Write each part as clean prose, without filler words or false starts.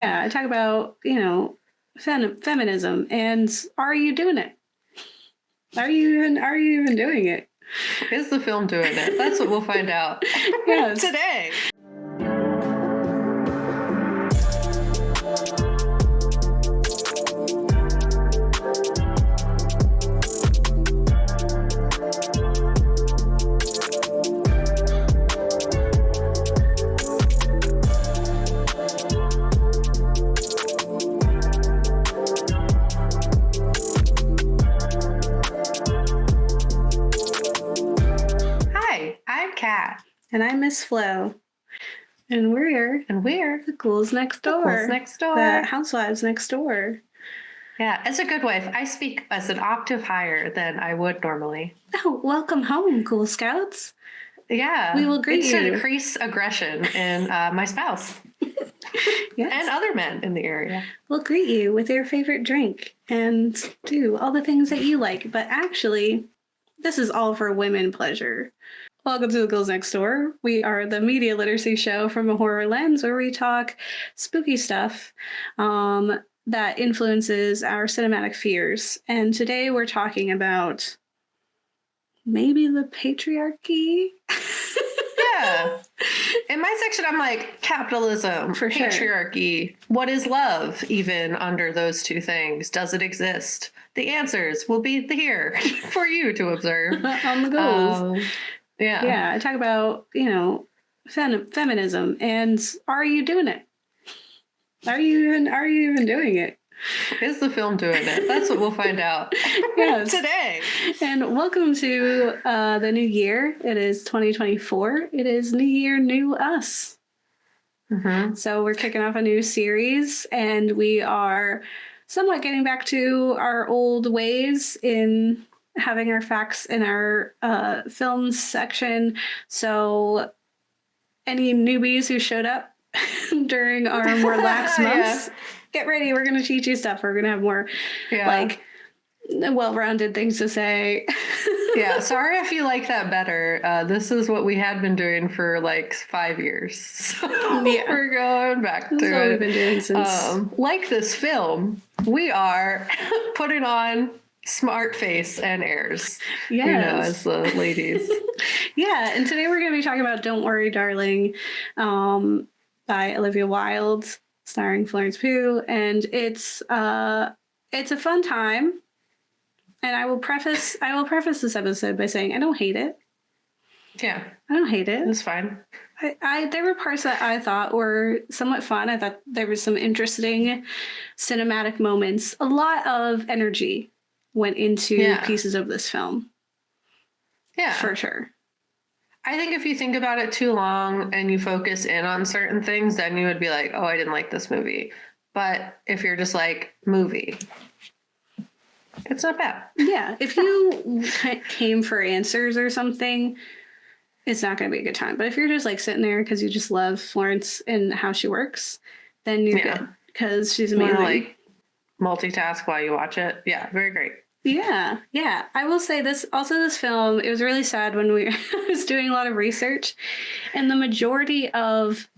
Yeah, I talk about, feminism, and are you doing it? Are you even doing it? Is the film doing it? That's what we'll find out Yes. today. I'm Kat. And I'm Miss Flo. And we're the Ghouls next door. The Ghouls next door. The housewives next door. Yeah, as a good wife, I speak as an octave higher than I would normally. Oh, welcome home, Ghoul Scouts. Yeah. We will greet you. To decrease aggression in my spouse. Yes. And other men in the area. We'll greet you with your favorite drink and do all the things that you like. But actually, this is all for women pleasure. Welcome to the Ghouls Next Door. We are the media literacy show from a horror lens where we talk spooky stuff that influences our cinematic fears. And today we're talking about maybe the patriarchy. Yeah. In my section, I'm like, capitalism, for sure. Patriarchy. What is love, even under those two things? Does it exist? The answers will be here for you to observe. On the Ghouls. Yeah, I talk about, feminism, and are you doing it? Are you even doing it? Is the film doing it? That's what we'll find out today. And welcome to the new year. It is 2024. It is New Year, New Us. Mm-hmm. So we're kicking off a new series, and we are somewhat getting back to our old ways in having our facts in our films section. So any newbies who showed up during our more lax months, get ready. We're going to teach you stuff. We're going to have more well-rounded things to say. Yeah, sorry if you like that better. This is what we had been doing for like 5 years. So we're going back to it. What we've been doing since. Like this film, we are putting on smart face and airs. Yes. As the ladies. Yeah, and today we're going to be talking about Don't Worry, Darling by Olivia Wilde, starring Florence Pugh, and it's a fun time. And I will preface this episode by saying I don't hate it. Yeah. I don't hate it. It's fine. There were parts that I thought were somewhat fun. I thought there was some interesting cinematic moments. A lot of energy went into pieces of this film. Yeah. For sure. I think if you think about it too long and you focus in on certain things, then you would be like, oh, I didn't like this movie. But if you're just like, movie, it's not bad. Yeah. If you came for answers or something, it's not going to be a good time. But if you're just like sitting there because you just love Florence and how she works, then you're good because she's amazing. Like multitask while you watch it. Yeah, very great. Yeah. I will say this film, it was really sad when I was doing a lot of research, and the majority of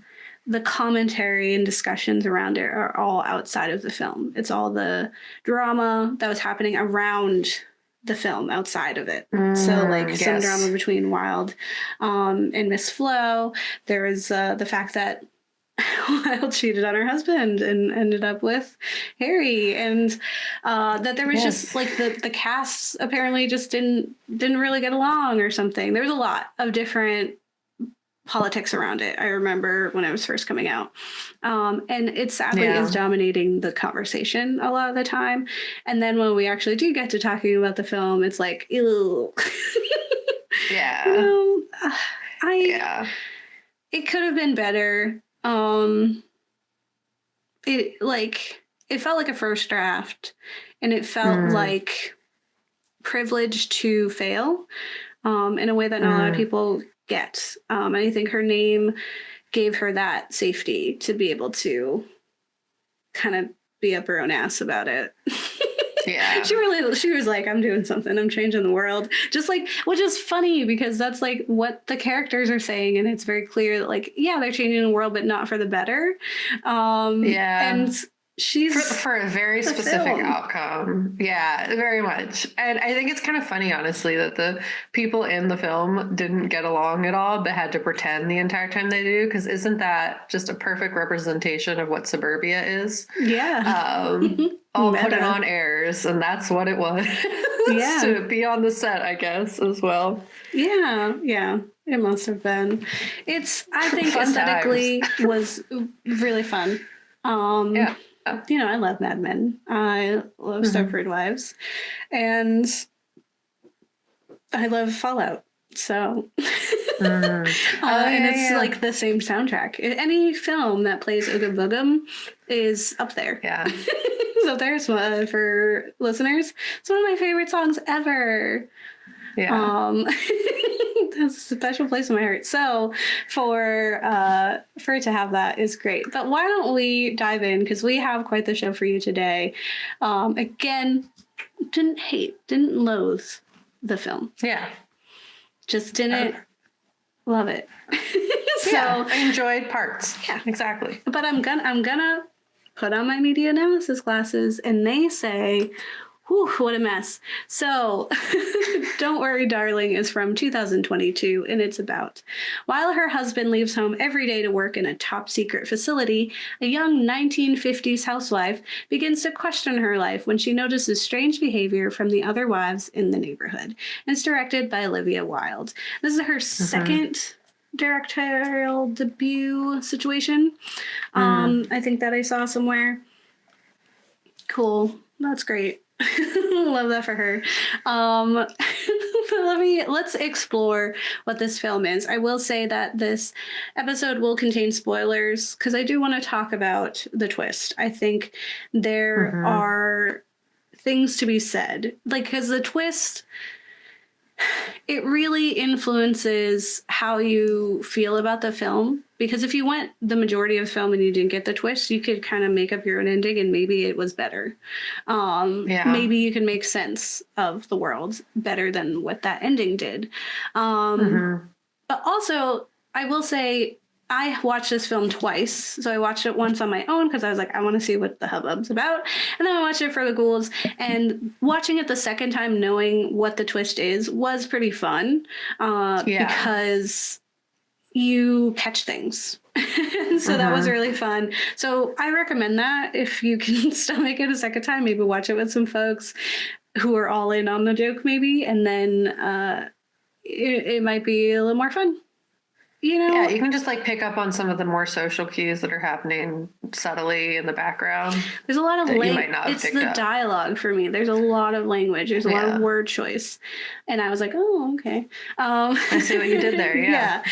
the commentary and discussions around it are all outside of the film. It's all the drama that was happening around the film outside of it. So some drama between Wilde and Miss Flo. There was the fact that Wilde cheated on her husband and ended up with Harry, and that there was just like the casts apparently just didn't really get along or something. There was a lot of different politics around it. I remember when it was first coming out, and it sadly is dominating the conversation a lot of the time. And then when we actually do get to talking about the film, it's like, ew. It could have been better. It felt like a first draft, and it felt like privilege to fail in a way that not a lot of people get. And I think her name gave her that safety to be able to kind of be up her own ass about it. Yeah. She was like, I'm doing something. I'm changing the world. Just like, which is funny because that's like what the characters are saying. And it's very clear that like, yeah, they're changing the world, but not for the better. And she's for a very specific outcome. Yeah, very much. And I think it's kind of funny, honestly, that the people in the film didn't get along at all, but had to pretend the entire time they do. Because isn't that just a perfect representation of what suburbia is? Yeah. All put it on airs, and that's what it was. Yeah. To be on the set, I guess, as well. Yeah, yeah. It must have been. I think Fun aesthetically was really fun. Yeah. You know, I love Mad Men. I love Stepford Wives. And I love Fallout. So and it's like the same soundtrack. Any film that plays Oogum Boogum is up there. Yeah. It's up there for listeners. It's one of my favorite songs ever. Yeah. That's a special place in my heart. So for it to have that is great. But why don't we dive in, because we have quite the show for you today. Again, didn't loathe the film. Yeah. Just didn't love it. So yeah, I enjoyed parts. Yeah, exactly. But I'm gonna put on my media analysis glasses, and they say, whew, what a mess. So, Don't Worry, Darling is from 2022, and it's about while her husband leaves home every day to work in a top secret facility, a young 1950s housewife begins to question her life when she notices strange behavior from the other wives in the neighborhood. And it's directed by Olivia Wilde. This is her second directorial debut situation. I think that I saw somewhere. Cool. That's great. Love that for her. But let's explore what this film is. I will say that this episode will contain spoilers because I do want to talk about the twist. I think there are things to be said, like, because the twist, it really influences how you feel about the film. Because if you went the majority of the film and you didn't get the twist, you could kind of make up your own ending and maybe it was better. Maybe you can make sense of the world better than what that ending did. But also, I will say, I watched this film twice. So I watched it once on my own because I was like, I want to see what the hubbub's about. And then I watched it for the Ghouls. And watching it the second time, knowing what the twist is, was pretty fun. Because you catch things. So that was really fun. So I recommend that if you can stomach it a second time, maybe watch it with some folks who are all in on the joke maybe. And then it might be a little more fun. You know? Yeah, you can just like pick up on some of the more social cues that are happening subtly in the background. There's a lot of language. It's the up. Dialogue for me. There's a lot of language. There's a lot of word choice. And I was like, oh, okay. I see what you did there. Yeah.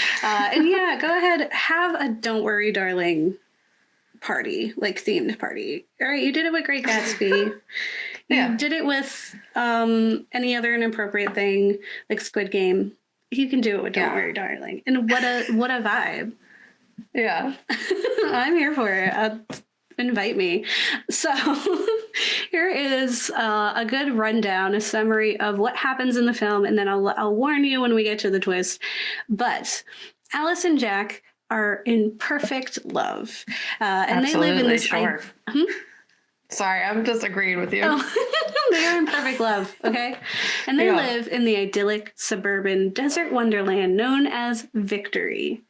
Go ahead. Have a Don't Worry, Darling party, like themed party. All right. You did it with Great Gatsby. You did it with any other inappropriate thing like Squid Game. You can do it with Don't Worry, Darling. And what a vibe. Yeah. I'm here for it. Invite me. So here is a good rundown, a summary of what happens in the film, and then I'll warn you when we get to the twist. But Alice and Jack are in perfect love. And Absolutely, they live in this... Sure. Sorry, I'm just agreeing with you. They are in perfect love, okay? And they live in the idyllic suburban desert wonderland known as Victory.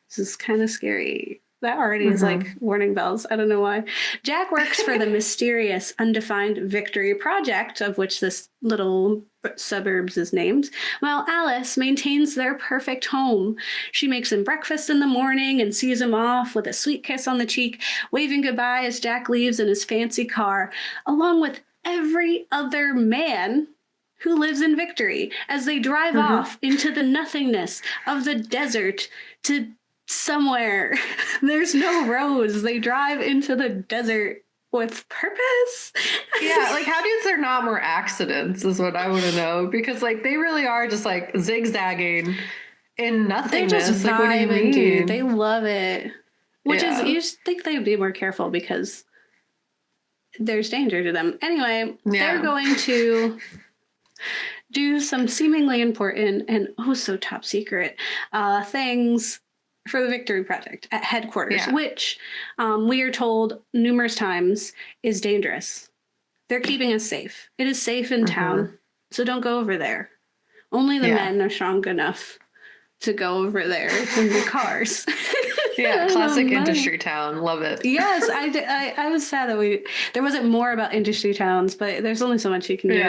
This is kind of scary. That already is like warning bells. I don't know why. Jack works for the mysterious Undefined Victory Project, of which this little suburbs is named, while Alice maintains their perfect home. She makes him breakfast in the morning and sees him off with a sweet kiss on the cheek, waving goodbye as Jack leaves in his fancy car, along with every other man who lives in Victory, as they drive off into the nothingness of the desert to somewhere. There's no roads. They drive into the desert with purpose. Yeah, like how is there not more accidents is what I want to know, because like they really are just like zigzagging in nothingness. They're just like, what do you mean? Dude. They love it. Which is, you just think they'd be more careful because there's danger to them. Anyway, Yeah. they're going to do some seemingly important and oh so top secret things for the Victory Project at headquarters, which we are told numerous times is dangerous. They're keeping us safe. It is safe in town, so don't go over there. Only the men are strong enough to go over there in the cars. Yeah, classic industry town. Love it. Yes, I was sad that there wasn't more about industry towns, but there's only so much you can do.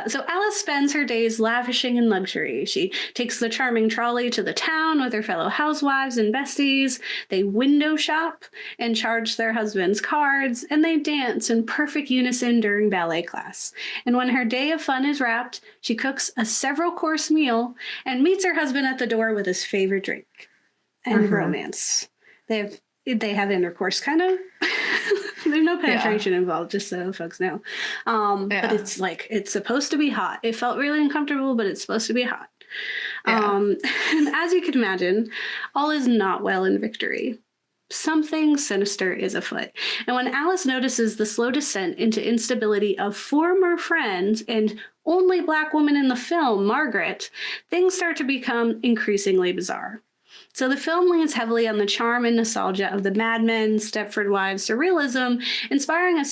So Alice spends her days lavishing in luxury. She takes the charming trolley to the town with her fellow housewives and besties. They window shop and charge their husbands cards, and they dance in perfect unison during ballet class. And when her day of fun is wrapped, she cooks a several-course meal and meets her husband at the door with his favorite drink. And romance. They have intercourse, kind of. There's no penetration involved, just so folks know. But it's supposed to be hot. It felt really uncomfortable, but it's supposed to be hot. And as you can imagine, all is not well in Victory. Something sinister is afoot. And when Alice notices the slow descent into instability of former friends and only Black woman in the film, Margaret, things start to become increasingly bizarre. So the film leans heavily on the charm and nostalgia of the Mad Men, Stepford Wives surrealism, inspiring a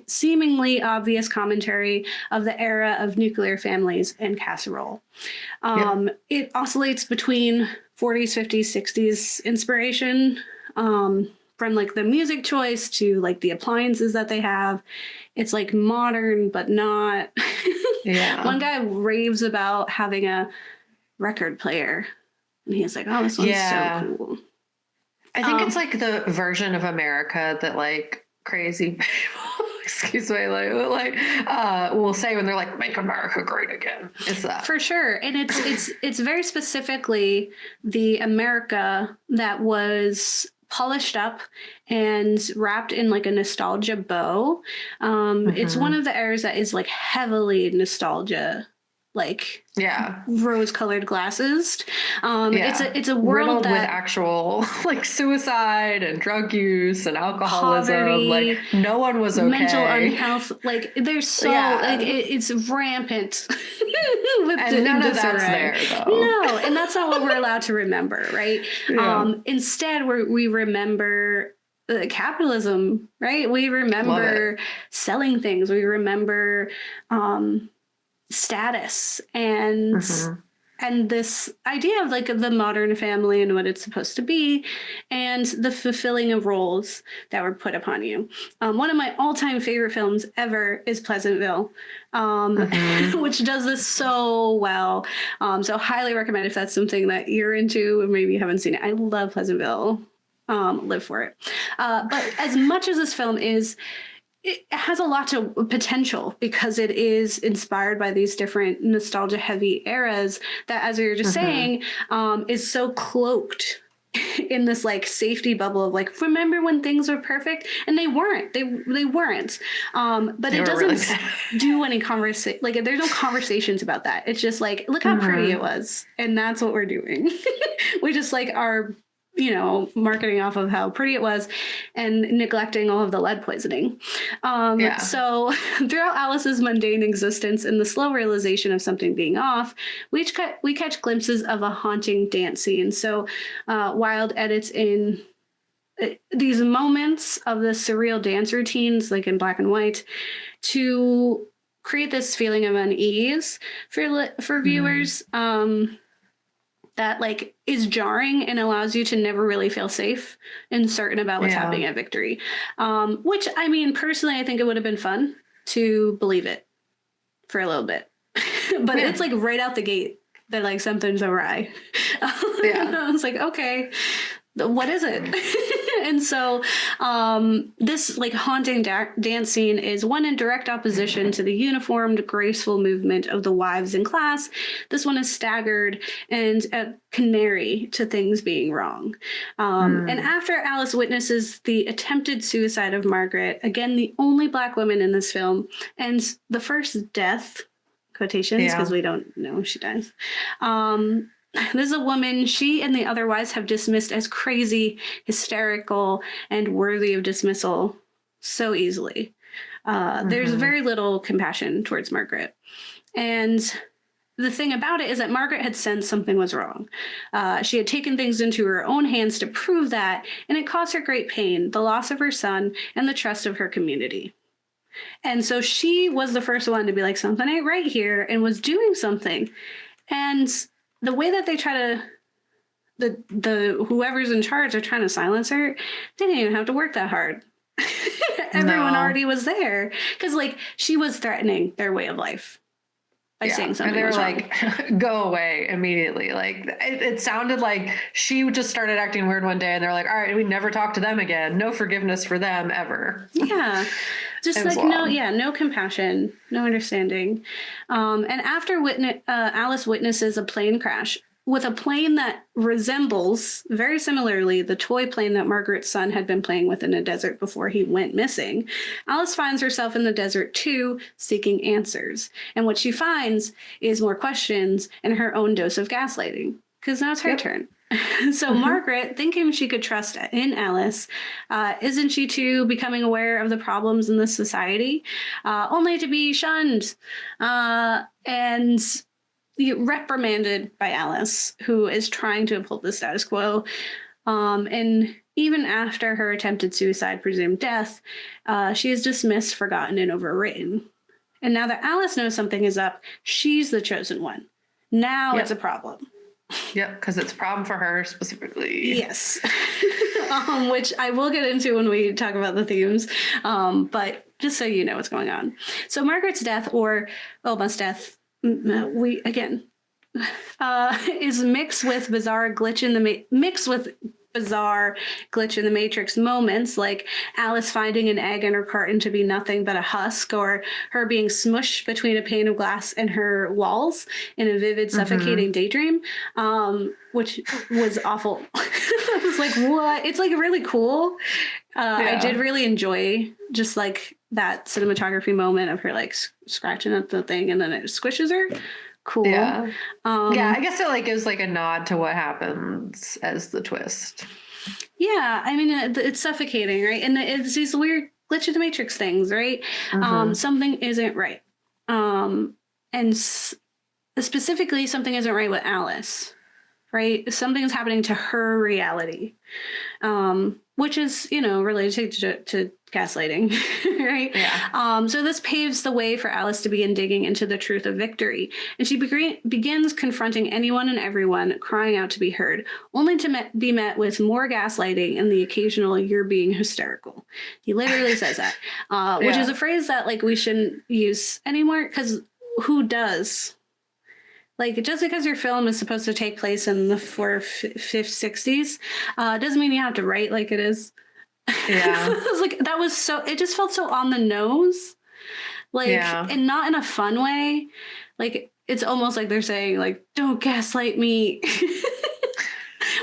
seemingly obvious commentary of the era of nuclear families and casserole. It oscillates between 40s, 50s, 60s inspiration, from like the music choice to like the appliances that they have. It's like modern, but not. One guy raves about having a record player. And he's like, oh, this one's so cool. I think it's like the version of America that like crazy people, excuse me, will say when they're like, make America great again. It's that. For sure. And it's very specifically the America that was polished up and wrapped in like a nostalgia bow. It's one of the eras that is like heavily nostalgia, like rose-colored glasses. It's a world riddled that with actual like suicide and drug use and alcoholism. Poverty, like no one was okay. Mental unhealth. Like there's so like it's rampant. And none of that's there though. No, and that's not what we're allowed to remember, right? Instead, we remember capitalism, right? We remember selling things. We remember status and this idea of like the modern family and what it's supposed to be and the fulfilling of roles that were put upon you. One of my all-time favorite films ever is Pleasantville, which does this so well. So highly recommend if that's something that you're into or maybe you haven't seen it. I love Pleasantville. Live for it. But as much as this film is, it has a lot of potential because it is inspired by these different nostalgia heavy eras that, as we were just saying, is so cloaked in this like safety bubble of like, remember when things were perfect? And they weren't. They weren't. But it doesn't really do any conversation. Like there's no conversations about that. It's just like, look how pretty it was. And that's what we're doing. We just like are, marketing off of how pretty it was and neglecting all of the lead poisoning. So throughout Alice's mundane existence and the slow realization of something being off, we catch glimpses of a haunting dance scene. So Wilde edits in these moments of the surreal dance routines, like in black and white, to create this feeling of unease for viewers. That like is jarring and allows you to never really feel safe and certain about what's happening at Victory. Which, I mean, personally, I think it would have been fun to believe it for a little bit. But it's like right out the gate that like something's awry. I was like, okay, what is it? And so this like haunting dance scene is one in direct opposition to the uniformed, graceful movement of the wives in class. This one is staggered and a canary to things being wrong. And after Alice witnesses the attempted suicide of Margaret, again, the only Black woman in this film, and the first death, quotations, because we don't know if she dies. This is a woman she and the other wives have dismissed as crazy, hysterical, and worthy of dismissal so easily. There's very little compassion towards Margaret. And the thing about it is that Margaret had sensed something was wrong. She had taken things into her own hands to prove that, and it caused her great pain, the loss of her son, and the trust of her community. And so she was the first one to be like, something ain't right here, and was doing something. And the way that they try to, the whoever's in charge are trying to silence her, they didn't even have to work that hard. Everyone already was there. Because, like, she was threatening their way of life by saying something. And they were was like, wrong. go away immediately. Like, it sounded like she just started acting weird one day and they're like, all right, we never talk to them again. No forgiveness for them ever. Yeah. Just like, no compassion, no understanding. And after Alice witnesses a plane crash with a plane that resembles, very similarly, the toy plane that Margaret's son had been playing with in a desert before he went missing, Alice finds herself in the desert too, seeking answers. And what she finds is more questions and her own dose of gaslighting, because now it's her turn. So Margaret, thinking she could trust in Alice, isn't she too becoming aware of the problems in this society, only to be shunned and reprimanded by Alice, who is trying to uphold the status quo. And even after her attempted suicide, presumed death, she is dismissed, forgotten, and overwritten. And now that Alice knows something is up, she's the chosen one. Now it's a problem. Yep, because it's a problem for her specifically. Yes. Which I will get into when we talk about the themes. But just so you know what's going on. So Margaret's death, or almost death, is mixed with bizarre glitch in the matrix moments, like Alice finding an egg in her carton to be nothing but a husk, or her being smushed between a pane of glass and her walls in a vivid, suffocating daydream, which was awful. I was like, what? It's like really cool. I did really enjoy just like that cinematography moment of her like scratching at the thing and then it squishes her. Cool. Yeah. I guess it like gives like a nod to what happens as the twist. Yeah, I mean it's suffocating, right? And it's these weird glitch in the matrix things, right? Something isn't right, and specifically something isn't right with Alice, right? Something's happening to her reality, which is related to gaslighting, right? Yeah. So this paves the way for Alice to begin digging into the truth of victory, and she begins confronting anyone and everyone, crying out to be heard, only to be met with more gaslighting and the occasional "you're being hysterical." He literally says that, which is a phrase that like we shouldn't use anymore, because who does? Like, just because your film is supposed to take place in the 4th, 5th, 60s, doesn't mean you have to write like it is. Yeah. It was like, that was so, it just felt so on the nose. Like, and not in a fun way. Like, it's almost like they're saying, like, don't gaslight me.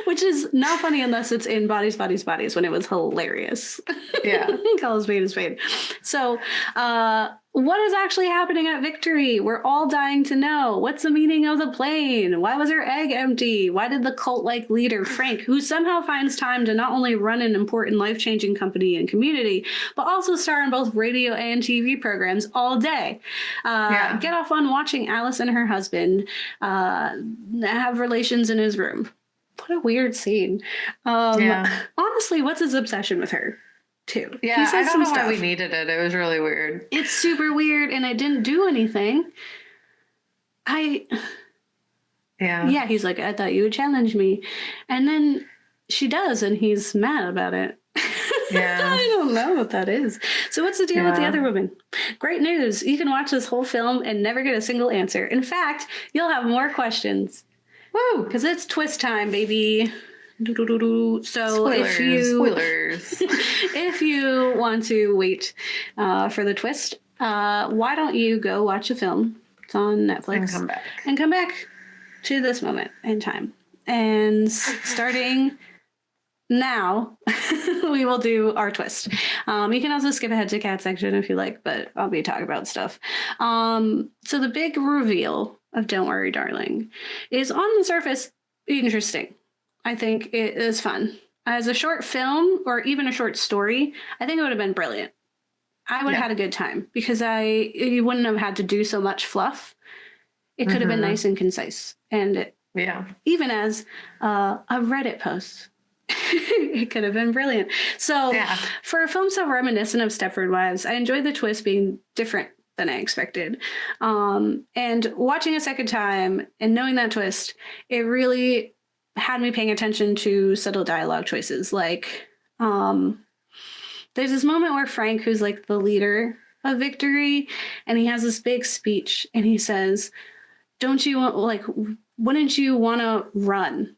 Which is not funny unless it's in Bodies, Bodies, Bodies, when it was hilarious. Yeah. Call a spade a spade. So, what is actually happening at Victory? We're all dying to know. What's the meaning of the plane? Why was her egg empty? Why did the cult-like leader, Frank, who somehow finds time to not only run an important life-changing company and community, but also star in both radio and TV programs all day, get off on watching Alice and her husband have relations in his room? What a weird scene. Honestly, what's his obsession with her, too? Yeah, I don't know why we needed it. It was really weird. It's super weird, and it didn't do anything. Yeah, he's like, I thought you would challenge me. And then she does, and he's mad about it. Yeah. I don't know what that is. So what's the deal with the other woman? Great news. You can watch this whole film and never get a single answer. In fact, you'll have more questions. Woo! Because it's twist time, baby. So spoilers. If you want to wait for the twist, why don't you go watch a film? It's on Netflix. And come back to this moment in time. And starting now, we will do our twist. You can also skip ahead to cat section if you like, but I'll be talking about stuff. So the big reveal of Don't Worry, Darling is on the surface interesting. I think it is fun. As a short film or even a short story, I think it would have been brilliant. I would have had a good time because you wouldn't have had to do so much fluff. It could have been nice and concise. And even as a Reddit post, it could have been brilliant. So for a film so reminiscent of Stepford Wives, I enjoyed the twist being different than I expected. And watching a second time and knowing that twist, it really had me paying attention to subtle dialogue choices. Like, there's this moment where Frank, who's like the leader of Victory, and he has this big speech and he says, wouldn't you want to run?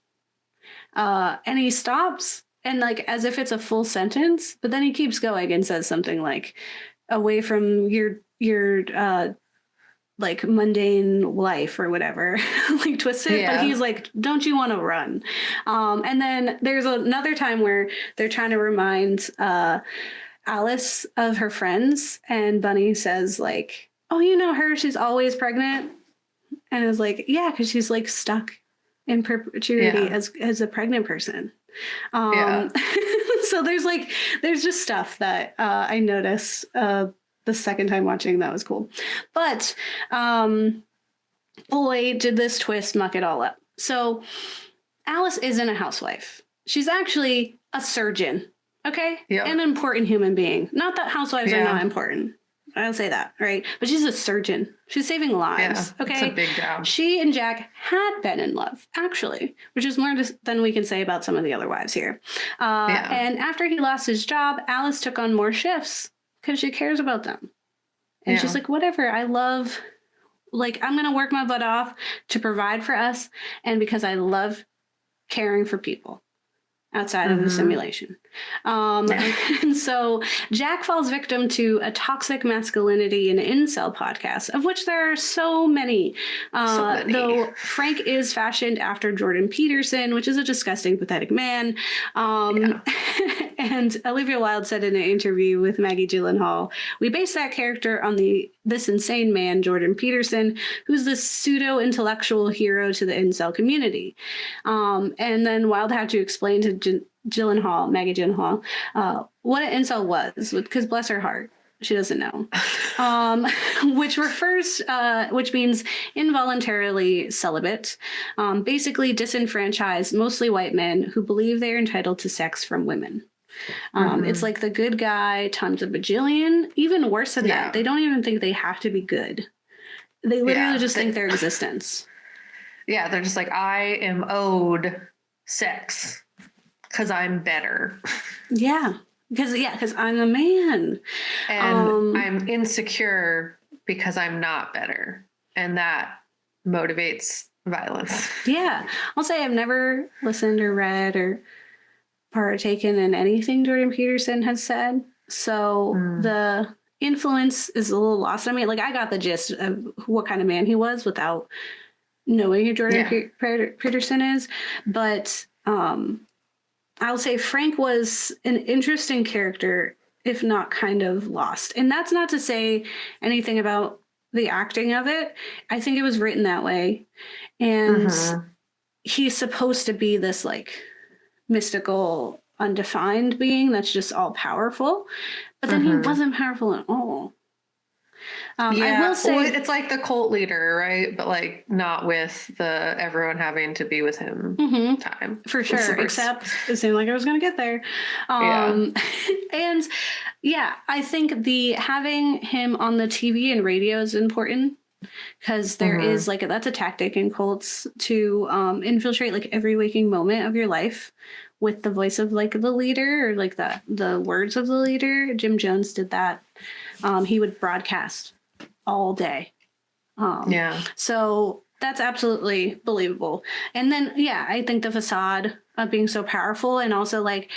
And he stops and like, as if it's a full sentence, but then he keeps going and says something like, away from your like mundane life or whatever, like twist it. But he's like, don't you want to run? And then there's another time where they're trying to remind Alice of her friends, and Bunny says like, oh, you know her, she's always pregnant. And it's like, yeah, because she's like stuck in perpetuity as a pregnant person. So there's just stuff that I noticed the second time watching that was cool. But boy, did this twist muck it all up. So Alice isn't a housewife. She's actually a surgeon. Okay? Yep. An important human being. Not that housewives are not important. I don't say that, right? But she's a surgeon. She's saving lives. Okay? It's a big job. She and Jack had been in love, actually, which is more than we can say about some of the other wives here. And after he lost his job, Alice took on more shifts because she cares about them. And she's like, whatever, I love, like, I'm going to work my butt off to provide for us. And because I love caring for people outside of the simulation. And so Jack falls victim to a toxic masculinity and incel podcast, of which there are so many. Though Frank is fashioned after Jordan Peterson, which is a disgusting, pathetic man. And Olivia Wilde said in an interview with Maggie Gyllenhaal, we base that character on this insane man, Jordan Peterson, who's this pseudo-intellectual hero to the incel community. And then Wilde had to explain to Maggie Gyllenhaal, what an incel was, because bless her heart, she doesn't know. Which means involuntarily celibate, basically disenfranchised, mostly white men who believe they're entitled to sex from women. It's like the good guy times a bajillion. Even worse than that, they don't even think they have to be good. They literally just think their existence. Yeah, they're just like, I am owed sex because I'm better. Because I'm a man. And I'm insecure because I'm not better. And that motivates violence. Yeah. I'll say I've never listened or read or partaken in anything Jordan Peterson has said. So the influence is a little lost on me. Like, I got the gist of what kind of man he was without knowing who Jordan Peterson is. But I'll say Frank was an interesting character, if not kind of lost. And that's not to say anything about the acting of it. I think it was written that way. And he's supposed to be this like mystical, undefined being that's just all powerful. But then he wasn't powerful at all. I will say it's like the cult leader, right? But like not with the everyone having to be with him time. For sure. Except it seemed like I was going to get there. And I think having him on the TV and radio is important because there is like that's a tactic in cults to infiltrate like every waking moment of your life with the voice of like the leader or like the words of the leader. Jim Jones did that. He would broadcast all day. So that's absolutely believable. And then, I think the facade of being so powerful and also like,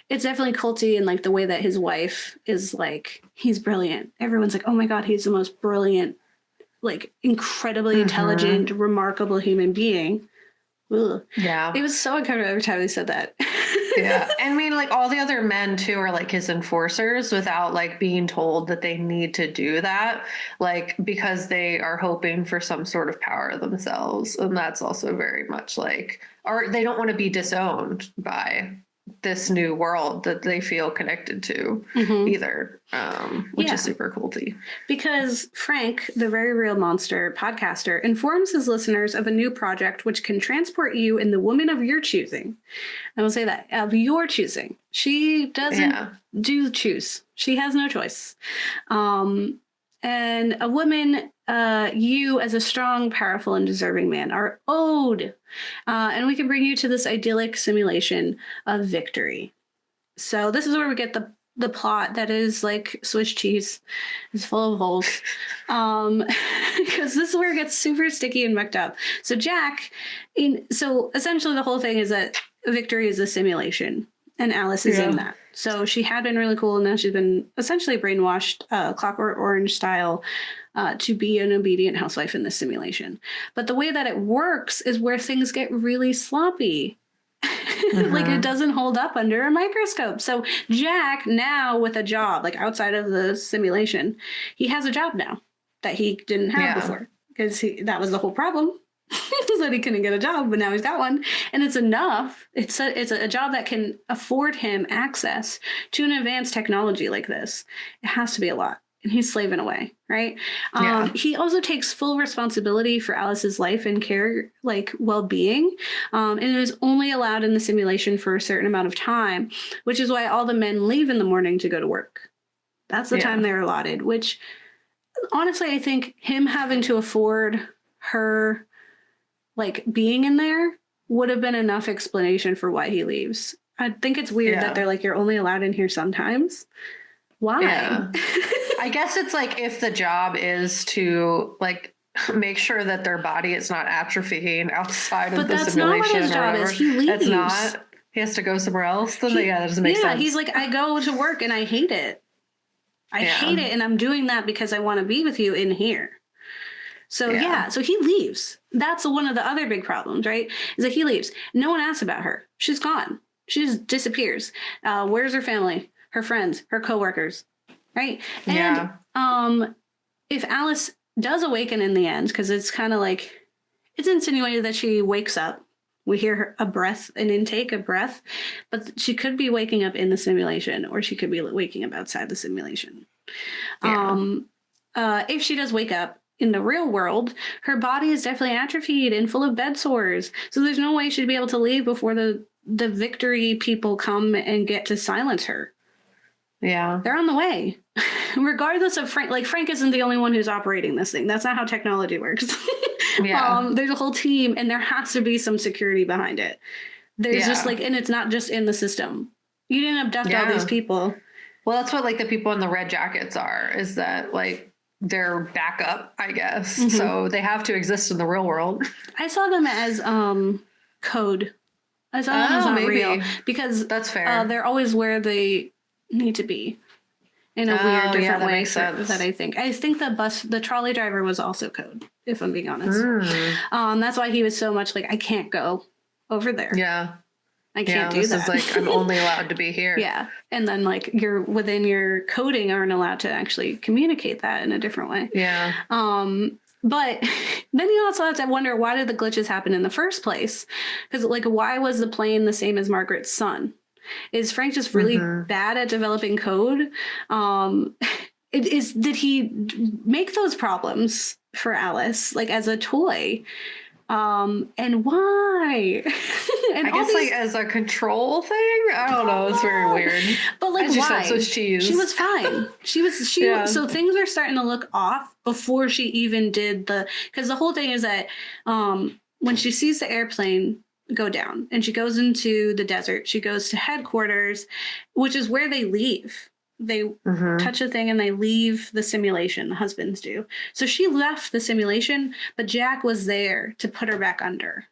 it's definitely culty and like the way that his wife is like, he's brilliant. Everyone's like, oh my God, he's the most brilliant, like incredibly intelligent, remarkable human being. Ugh. Yeah. It was so uncomfortable every time they said that. And I mean, like all the other men too are like his enforcers without like being told that they need to do that, like because they are hoping for some sort of power themselves. And that's also very much like, or they don't want to be disowned by this new world that they feel connected to either, which is super cool too. Because Frank, the very real monster podcaster, informs his listeners of a new project which can transport you in the woman of your choosing. I will say that, of your choosing. She doesn't do choose. She has no choice. And a woman, you as a strong, powerful, and deserving man are owed. And we can bring you to this idyllic simulation of victory. So this is where we get the plot that is like Swiss cheese. It's full of holes. Because this is where it gets super sticky and mucked up. So so essentially the whole thing is that victory is a simulation. And Alice is in that. So she had been really cool, and now she's been essentially brainwashed, Clockwork Orange style, to be an obedient housewife in this simulation. But the way that it works is where things get really sloppy. Like it doesn't hold up under a microscope. So Jack, now with a job, like outside of the simulation, he has a job now that he didn't have before, because that was the whole problem. That he couldn't get a job, but now he's got one, and it's enough. It's a job that can afford him access to an advanced technology like this. It has to be a lot, and he's slaving away, right? He also takes full responsibility for Alice's life and care, like well-being, and it is only allowed in the simulation for a certain amount of time, which is why all the men leave in the morning to go to work. That's the time they're allotted. Which, honestly, I think him having to afford her, like, being in there would have been enough explanation for why he leaves. I think it's weird that they're like, you're only allowed in here sometimes. Why? Yeah. I guess it's like, if the job is to like make sure that their body is not atrophying outside of the simulation. But that's not what his job is. He leaves. It's not. He has to go somewhere else. Then that doesn't make sense. Yeah, he's like, I go to work and I hate it. I hate it, and I'm doing that because I want to be with you in here. So so he leaves. That's one of the other big problems, right? Is that he leaves. No one asks about her. She's gone. She just disappears. Where's her family, her friends, her coworkers, right? And if Alice does awaken in the end, because it's kind of like, it's insinuated that she wakes up. We hear an intake of breath, but she could be waking up in the simulation, or she could be waking up outside the simulation. If she does wake up in the real world, her body is definitely atrophied and full of bed sores. So there's no way she'd be able to leave before the victory people come and get to silence her. Yeah. They're on the way. Regardless of Frank, like, Frank isn't the only one who's operating this thing. That's not how technology works. There's a whole team, and there has to be some security behind it. There's just like, and it's not just in the system. You didn't abduct all these people. Well, that's what like the people in the red jackets are, is that like they're backup, I guess. So they have to exist in the real world. I saw them as code. I saw them as not real, because that's fair. They're always where they need to be in a weird different way. That I think the trolley driver was also code, if I'm being honest. That's why he was so much like, I can't go over there. I can't do that. This is like, I'm only allowed to be here. And then like you're within your coding aren't allowed to actually communicate that in a different way. But then you also have to wonder, why did the glitches happen in the first place? Because like, why was the plane the same as Margaret's son? Is Frank just really bad at developing code? Did he make those problems for Alice, like as a toy? And why? And I guess like as a control thing. I don't know. It's very weird. But like, why? Swiss cheese. She was fine. She was. So things are starting to look off before she even did because the whole thing is that when she sees the airplane go down and she goes into the desert, she goes to headquarters, which is where they leave. They touch a thing and they leave the simulation. The husbands do. So she left the simulation, but Jack was there to put her back under.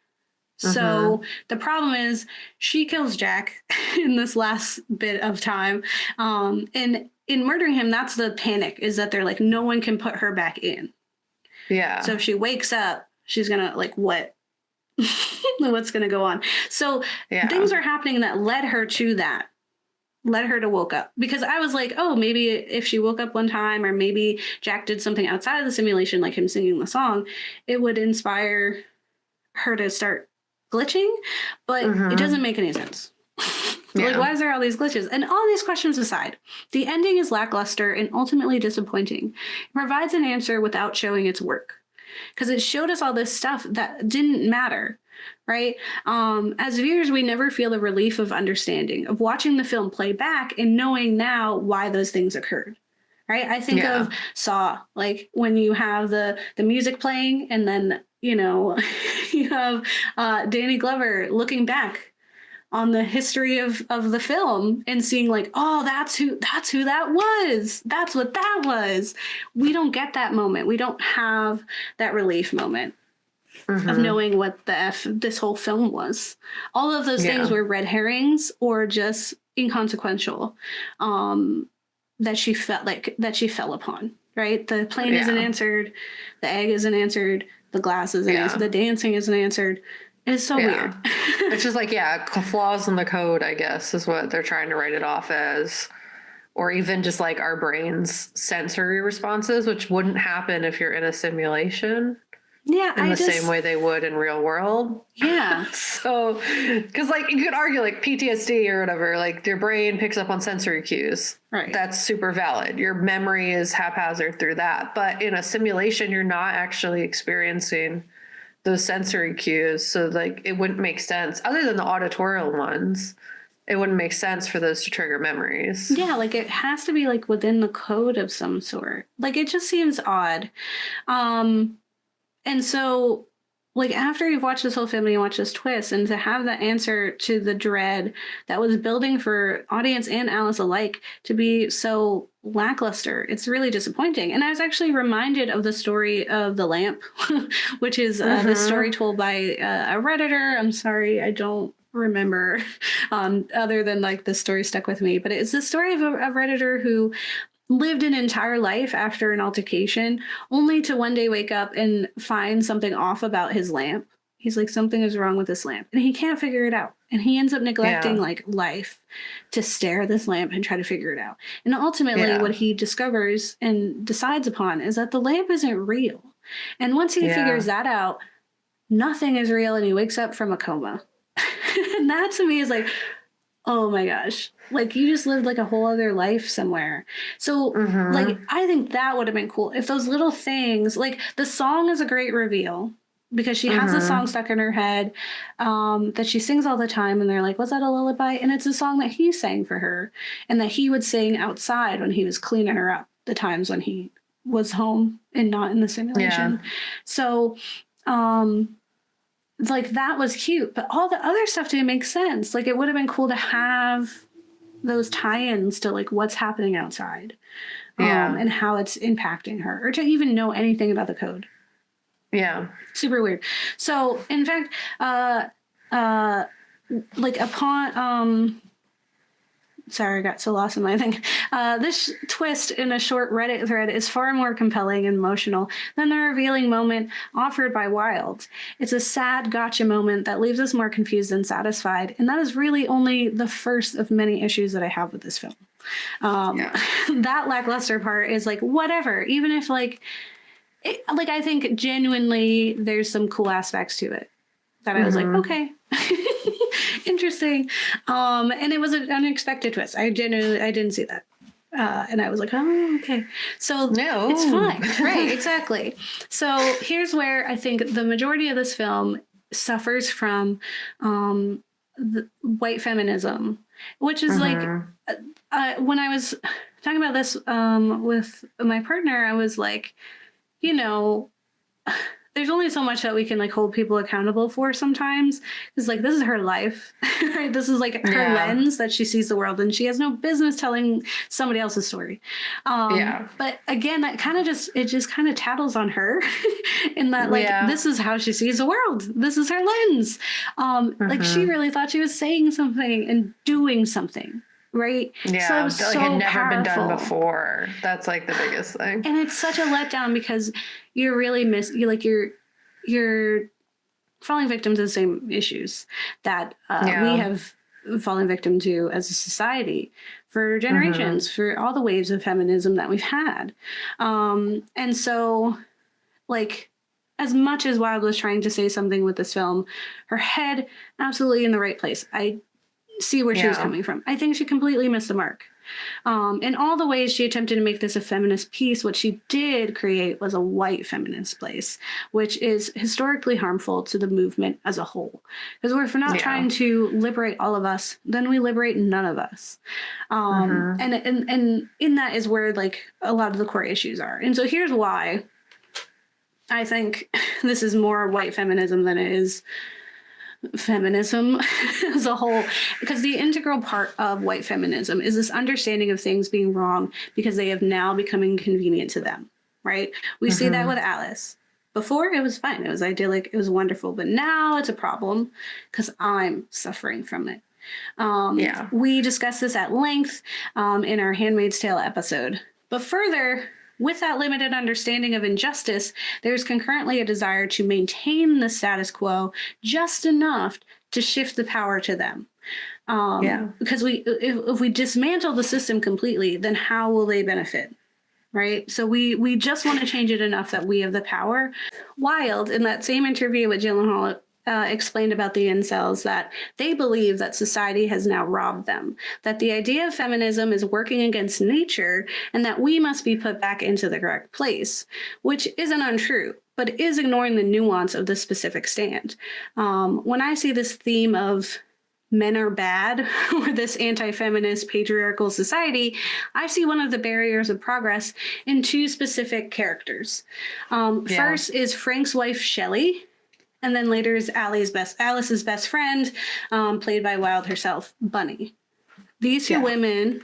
So the problem is she kills Jack in this last bit of time. And in murdering him, that's the panic, is that they're like, no one can put her back in. So if she wakes up, she's going to like, what? What's going to go on? So things are happening that led her to that. Led her to woke up, because I was like, oh, maybe if she woke up one time, or maybe Jack did something outside of the simulation, like him singing the song, it would inspire her to start glitching. But it doesn't make any sense. Like, why is there all these glitches? And all these questions aside, the ending is lackluster and ultimately disappointing. It provides an answer without showing its work, because it showed us all this stuff that didn't matter, right? As viewers, we never feel the relief of understanding, of watching the film play back and knowing now why those things occurred. Right? I think of Saw, like when you have the music playing and then, you know, you have Danny Glover looking back on the history of the film and seeing like, oh, that's who that was. That's what that was. We don't get that moment. We don't have that relief moment of knowing what the F this whole film was. All of those things were red herrings or just inconsequential. That she fell upon, right? The plane isn't answered, the egg isn't answered, the glass isn't answered, the dancing isn't answered. It's so weird. It's just like, flaws in the code, I guess, is what they're trying to write it off as. Or even just like our brain's sensory responses, which wouldn't happen if you're in a simulation. Yeah, in the same way they would in real world. Yeah. So, because like you could argue like PTSD or whatever, like your brain picks up on sensory cues. Right. That's super valid. Your memory is haphazard through that. But in a simulation, you're not actually experiencing those sensory cues. So like it wouldn't make sense, other than the auditorial ones, it wouldn't make sense for those to trigger memories. Yeah, like it has to be like within the code of some sort. Like it just seems odd. And so, like, after you've watched this whole film and you watch this twist, and to have the answer to the dread that was building for audience and Alice alike to be so lackluster, it's really disappointing. And I was actually reminded of the story of The Lamp, which is this story told by a Redditor. I'm sorry, I don't remember other than like this story stuck with me. But it's the story of a Redditor who lived an entire life after an altercation, only to one day wake up and find something off about his lamp. He's like, something is wrong with this lamp, and he can't figure it out. And he ends up neglecting like life to stare at this lamp and try to figure it out. And ultimately what he discovers and decides upon is that the lamp isn't real. And once he figures that out, nothing is real, and he wakes up from a coma. And that to me is like, oh my gosh, like you just lived like a whole other life somewhere. So like, I think that would have been cool if those little things, like the song is a great reveal because she has a song stuck in her head that she sings all the time. And they're like, was that a lullaby? And it's a song that he sang for her and that he would sing outside when he was cleaning her up the times when he was home and not in the simulation. So, like that was cute, but all the other stuff didn't make sense. Like it would have been cool to have those tie-ins to like what's happening outside, and how it's impacting her, or to even know anything about the code. Yeah, super weird. So in fact, like upon sorry, I got so lost in my thing. This twist in a short Reddit thread is far more compelling and emotional than the revealing moment offered by Wilde. It's a sad gotcha moment that leaves us more confused than satisfied, and that is really only the first of many issues that I have with this film. That lackluster part is like, whatever, even if like, like I think genuinely there's some cool aspects to it that I was like, okay. Interesting. And it was an unexpected twist. I didn't see that. And I was like, oh, okay. So it's fine. Right, exactly. So here's where I think the majority of this film suffers from the white feminism, which is like, when I was talking about this with my partner, I was like, you know, there's only so much that we can like hold people accountable for sometimes. Because like, this is her life, right? This is like her lens that she sees the world, and she has no business telling somebody else's story. But again, that kind of just kind of tattles on her in that like, this is how she sees the world. This is her lens. Like she really thought she was saying something and doing soming. Right. Yeah. So it was so had never powerful. Been done before. That's like the biggest thing. And it's such a letdown because you're really you're falling victim to the same issues that we have fallen victim to as a society for generations, for all the waves of feminism that we've had. And so like, as much as Wilde was trying to say something with this film, her head absolutely in the right place. see where she was coming from. I think she completely missed the mark. In all the ways she attempted to make this a feminist piece, what she did create was a white feminist place, which is historically harmful to the movement as a whole. Because if we're not trying to liberate all of us, then we liberate none of us. And in that is where like a lot of the core issues are. And so here's why I think this is more white feminism than it is feminism as a whole, because the integral part of white feminism is this understanding of things being wrong because they have now become inconvenient to them, right? We see that with Alice. Before it was fine, it was idyllic, it was wonderful, but now it's a problem because I'm suffering from it. We discussed this at length in our Handmaid's Tale episode, but further, with that limited understanding of injustice, there's concurrently a desire to maintain the status quo just enough to shift the power to them. Because if we dismantle the system completely, then how will they benefit? Right? So we just want to change it enough that we have the power. Wilde, in that same interview with Gyllenhaal, explained about the incels that they believe that society has now robbed them, that the idea of feminism is working against nature and that we must be put back into the correct place, which isn't untrue, but is ignoring the nuance of the specific stand. When I see this theme of men are bad or this anti-feminist patriarchal society, I see one of the barriers of progress in two specific characters. First is Frank's wife, Shelley, and then later is Alice's best friend, played by Wilde herself, Bunny. These two women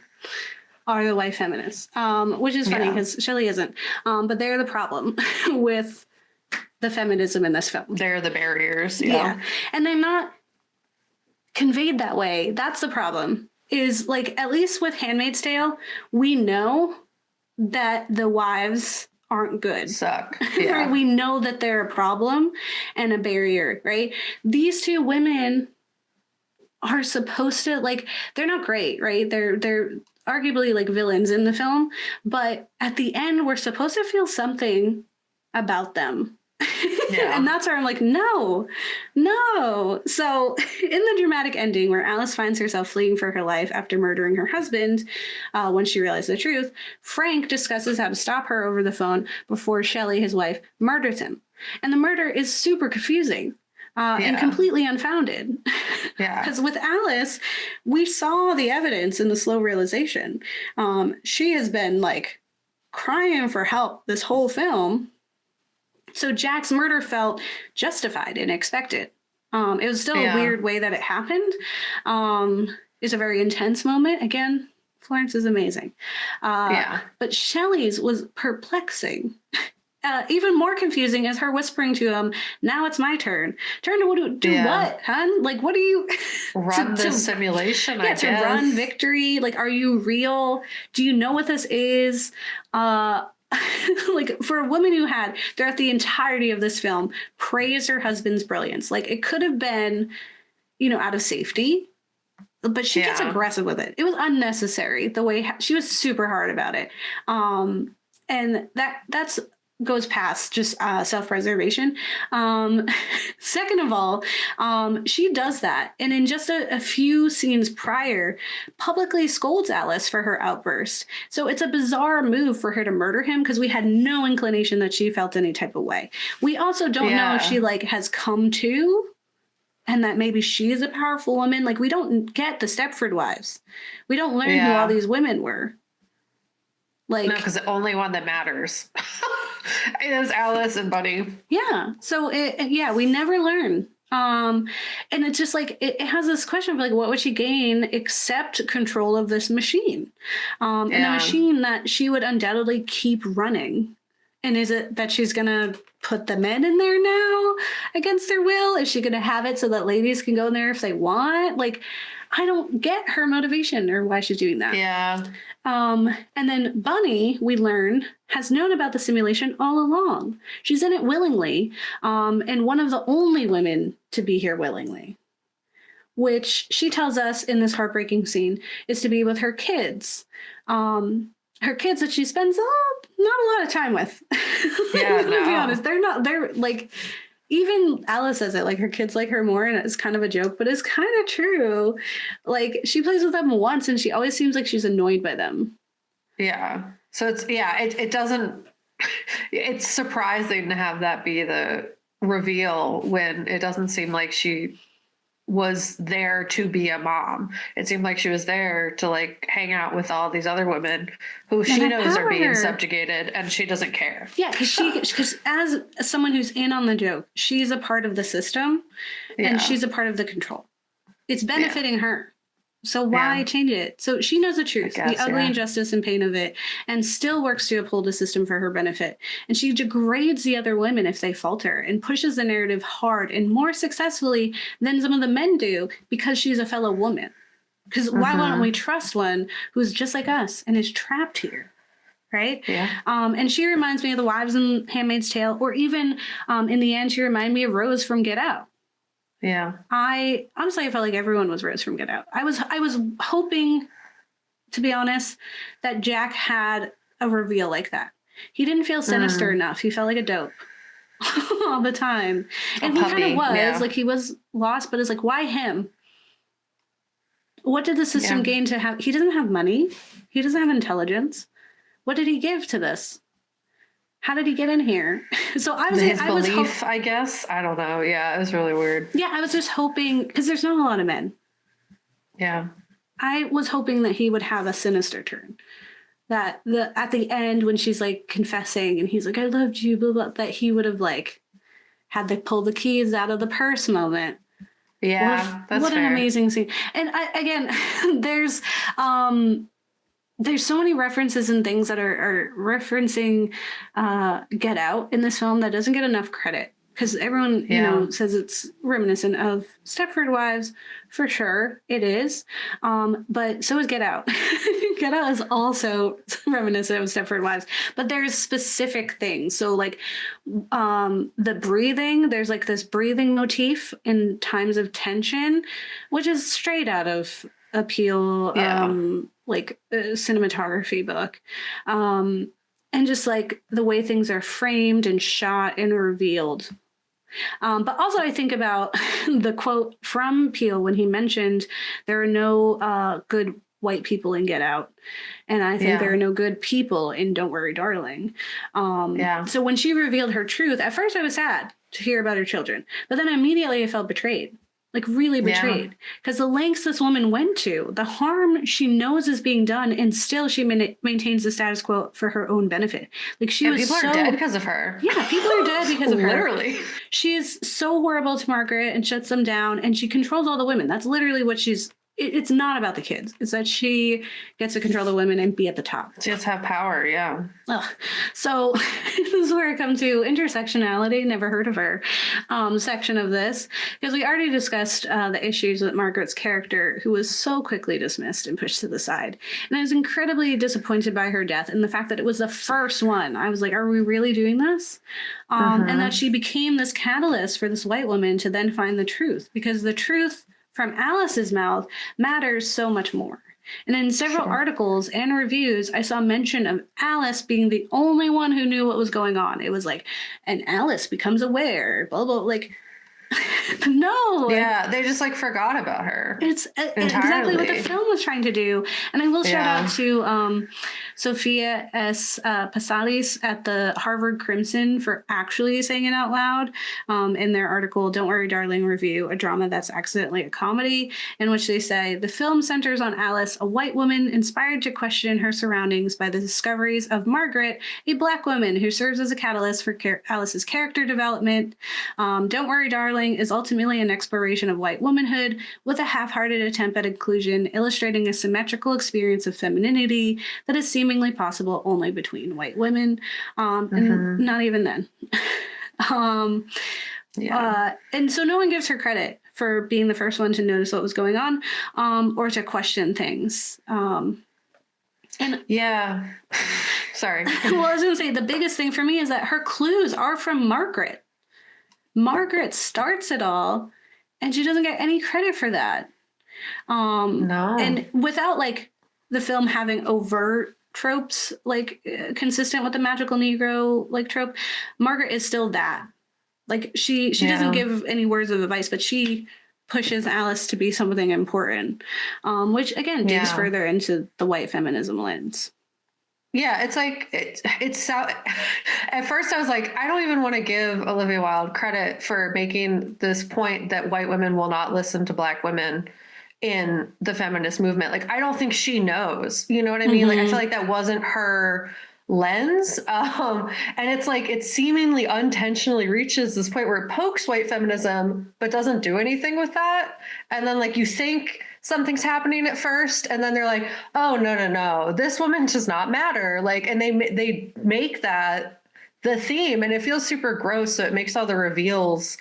are the white feminists, which is funny because Shelley isn't. But they're the problem with the feminism in this film. They're the barriers. And they're not conveyed that way. That's the problem. Is like, at least with Handmaid's Tale, we know that the wives aren't good. Suck. Right? We know that they're a problem and a barrier, right? These two women are supposed to, like, they're not great, right? They're arguably like villains in the film, but at the end we're supposed to feel something about them. And that's where I'm like, no. So in the dramatic ending where Alice finds herself fleeing for her life after murdering her husband, when she realized the truth, Frank discusses how to stop her over the phone before Shelley, his wife, murders him. And the murder is super confusing. And completely unfounded. Because with Alice, we saw the evidence in the slow realization. She has been like crying for help this whole film. So Jack's murder felt justified and expected. It was still a weird way that it happened. It's a very intense moment. Again, Florence is amazing. But Shelley's was perplexing. Even more confusing is her whispering to him, now it's my turn. Turn to do what, hun? Like, what do you... Run this simulation, I guess. To run victory. Like, are you real? Do you know what this is? Like, for a woman who had, throughout the entirety of this film, praised her husband's brilliance. Like, it could have been, out of safety. But she gets aggressive with it. It was unnecessary. The way she was super hard about it. And that's goes past just self-preservation. Second of all, she does that. And in just a few scenes prior, publicly scolds Alice for her outburst. So it's a bizarre move for her to murder him because we had no inclination that she felt any type of way. We also don't know if she has come to and that maybe she is a powerful woman. Like, we don't get the Stepford wives. We don't learn who all these women were. Like, no, because the only one that matters is Alice and Bunny. Yeah. So we never learn. And it's just like, it has this question of like, what would she gain except control of this machine? And a machine that she would undoubtedly keep running. And is it that she's going to put the men in there now against their will? Is she going to have it so that ladies can go in there if they want? Like, I don't get her motivation or why she's doing that. Yeah. And then Bunny, we learn, has known about the simulation all along. She's in it willingly, and one of the only women to be here willingly, which she tells us in this heartbreaking scene is to be with her kids. Her kids that she spends not a lot of time with. Yeah, to be honest, they're like, even Alice says it, like her kids like her more, and it's kind of a joke, but it's kind of true. Like she plays with them once and she always seems like she's annoyed by them. Yeah. So it doesn't, it's surprising to have that be the reveal when it doesn't seem like she was there to be a mom. It seemed like she was there to like hang out with all these other women who she knows are being subjugated, and she doesn't care. Yeah, because as someone who's in on the joke, she's a part of the system, and she's a part of the control. It's benefiting her. So why change it? So she knows the truth, the ugly injustice and pain of it, and still works to uphold a system for her benefit. And she degrades the other women if they falter and pushes the narrative hard and more successfully than some of the men do because she's a fellow woman. Because why wouldn't we trust one who's just like us and is trapped here? Right? Yeah. And she reminds me of the wives in Handmaid's Tale, or even in the end, she reminded me of Rose from Get Out. Yeah. I honestly felt like everyone was Rose from Get Out. I was hoping, to be honest, that Jack had a reveal like that. He didn't feel sinister enough. He felt like a dope all the time. And he kind of was. Like he was lost, but it's like, why him? What did the system gain to have? He doesn't have money. He doesn't have intelligence. What did he give to this? How did he get in here? So I was belief, I guess. I don't know. Yeah, it was really weird. Yeah, I was just hoping, because there's not a lot of men. Yeah. I was hoping that he would have a sinister turn. That at the end when she's like confessing and he's like, I loved you, blah, blah, that he would have like had to pull the keys out of the purse moment. Yeah, what an amazing scene. And again, there's so many references and things that are referencing Get Out in this film that doesn't get enough credit. Because everyone, you know, says it's reminiscent of Stepford Wives. For sure, it is. But so is Get Out. Get Out is also reminiscent of Stepford Wives. But there's specific things. So, like, the breathing, there's, like, this breathing motif in times of tension, which is straight out of a Peele, like, cinematography book. And just, like, the way things are framed and shot and revealed. But also I think about the quote from Peele when he mentioned there are no good white people in Get Out. And I think there are no good people in Don't Worry, Darling. So when she revealed her truth, at first I was sad to hear about her children. But then immediately I felt betrayed. Like really betrayed, because the lengths this woman went to, the harm she knows is being done, and still she maintains the status quo for her own benefit. Like she was people are dead because of her. Yeah, people are dead because of her. Literally. She is so horrible to Margaret and shuts them down, and she controls all the women. That's literally what she's. It's not about the kids. It's that she gets to control the women and be at the top. She has to have power, yeah. Ugh. So this is where I come to intersectionality, never heard of her, section of this. Because we already discussed the issues with Margaret's character, who was so quickly dismissed and pushed to the side. And I was incredibly disappointed by her death and the fact that it was the first one. I was like, are we really doing this? And that she became this catalyst for this white woman to then find the truth. Because the truth from Alice's mouth matters so much more. And in several articles and reviews, I saw mention of Alice being the only one who knew what was going on. It was like, and Alice becomes aware, blah, blah, like, no. Yeah, they just like forgot about her. It's exactly what the film was trying to do. And I will shout out to Sophia S. Pasalis at the Harvard Crimson for actually saying it out loud in their article, Don't Worry, Darling Review, a drama that's accidentally a comedy, in which they say, the film centers on Alice, a white woman inspired to question her surroundings by the discoveries of Margaret, a black woman who serves as a catalyst for Alice's character development. Don't Worry, Darling is ultimately an exploration of white womanhood with a half-hearted attempt at inclusion, illustrating a symmetrical experience of femininity that is seemingly possible only between white women, and not even then. And so no one gives her credit for being the first one to notice what was going on, or to question things. Sorry. Well, I was going to say, the biggest thing for me is that her clues are from Margaret. Margaret starts it all, and she doesn't get any credit for that. No. And without, like, the film having overt tropes, like, consistent with the magical Negro, like, trope, Margaret is still that. Like she doesn't give any words of advice, but she pushes Alice to be something important, which again digs further into the white feminism lens. Yeah, it's like it's so. At first, I was like, I don't even want to give Olivia Wilde credit for making this point that white women will not listen to Black women in the feminist movement. Like, I don't think she knows. You know what I mean? Like, I feel like that wasn't her lens. And it's like it seemingly unintentionally reaches this point where it pokes white feminism, but doesn't do anything with that. And then like you think something's happening at first, and then they're like, oh no, this woman does not matter. Like, and they make that the theme, and it feels super gross. So it makes all the reveals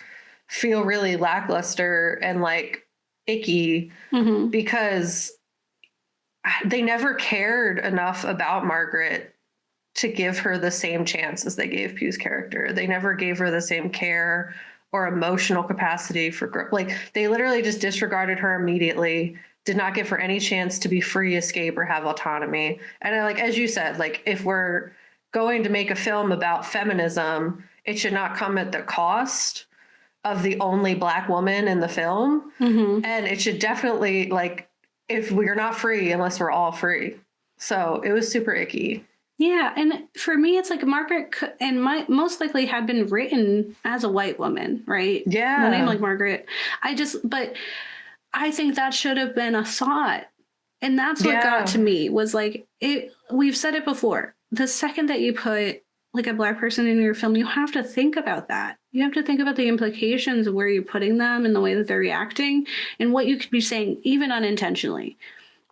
feel really lackluster and like icky because they never cared enough about Margaret to give her the same chance as they gave Pugh's character. They never gave her the same care or emotional capacity for, like, they literally just disregarded her immediately, did not give her any chance to be free, escape, or have autonomy. And like, as you said, like, if we're going to make a film about feminism, it should not come at the cost of the only Black woman in the film. And it should definitely, like, if we're not free unless we're all free. So it was super icky. Yeah, and for me, it's like Margaret most likely had been written as a white woman, right? Yeah. The name like Margaret. But I think that should have been a thought. And that's what got to me was like, we've said it before. The second that you put like a Black person in your film, you have to think about that. You have to think about the implications of where you're putting them and the way that they're reacting and what you could be saying, even unintentionally.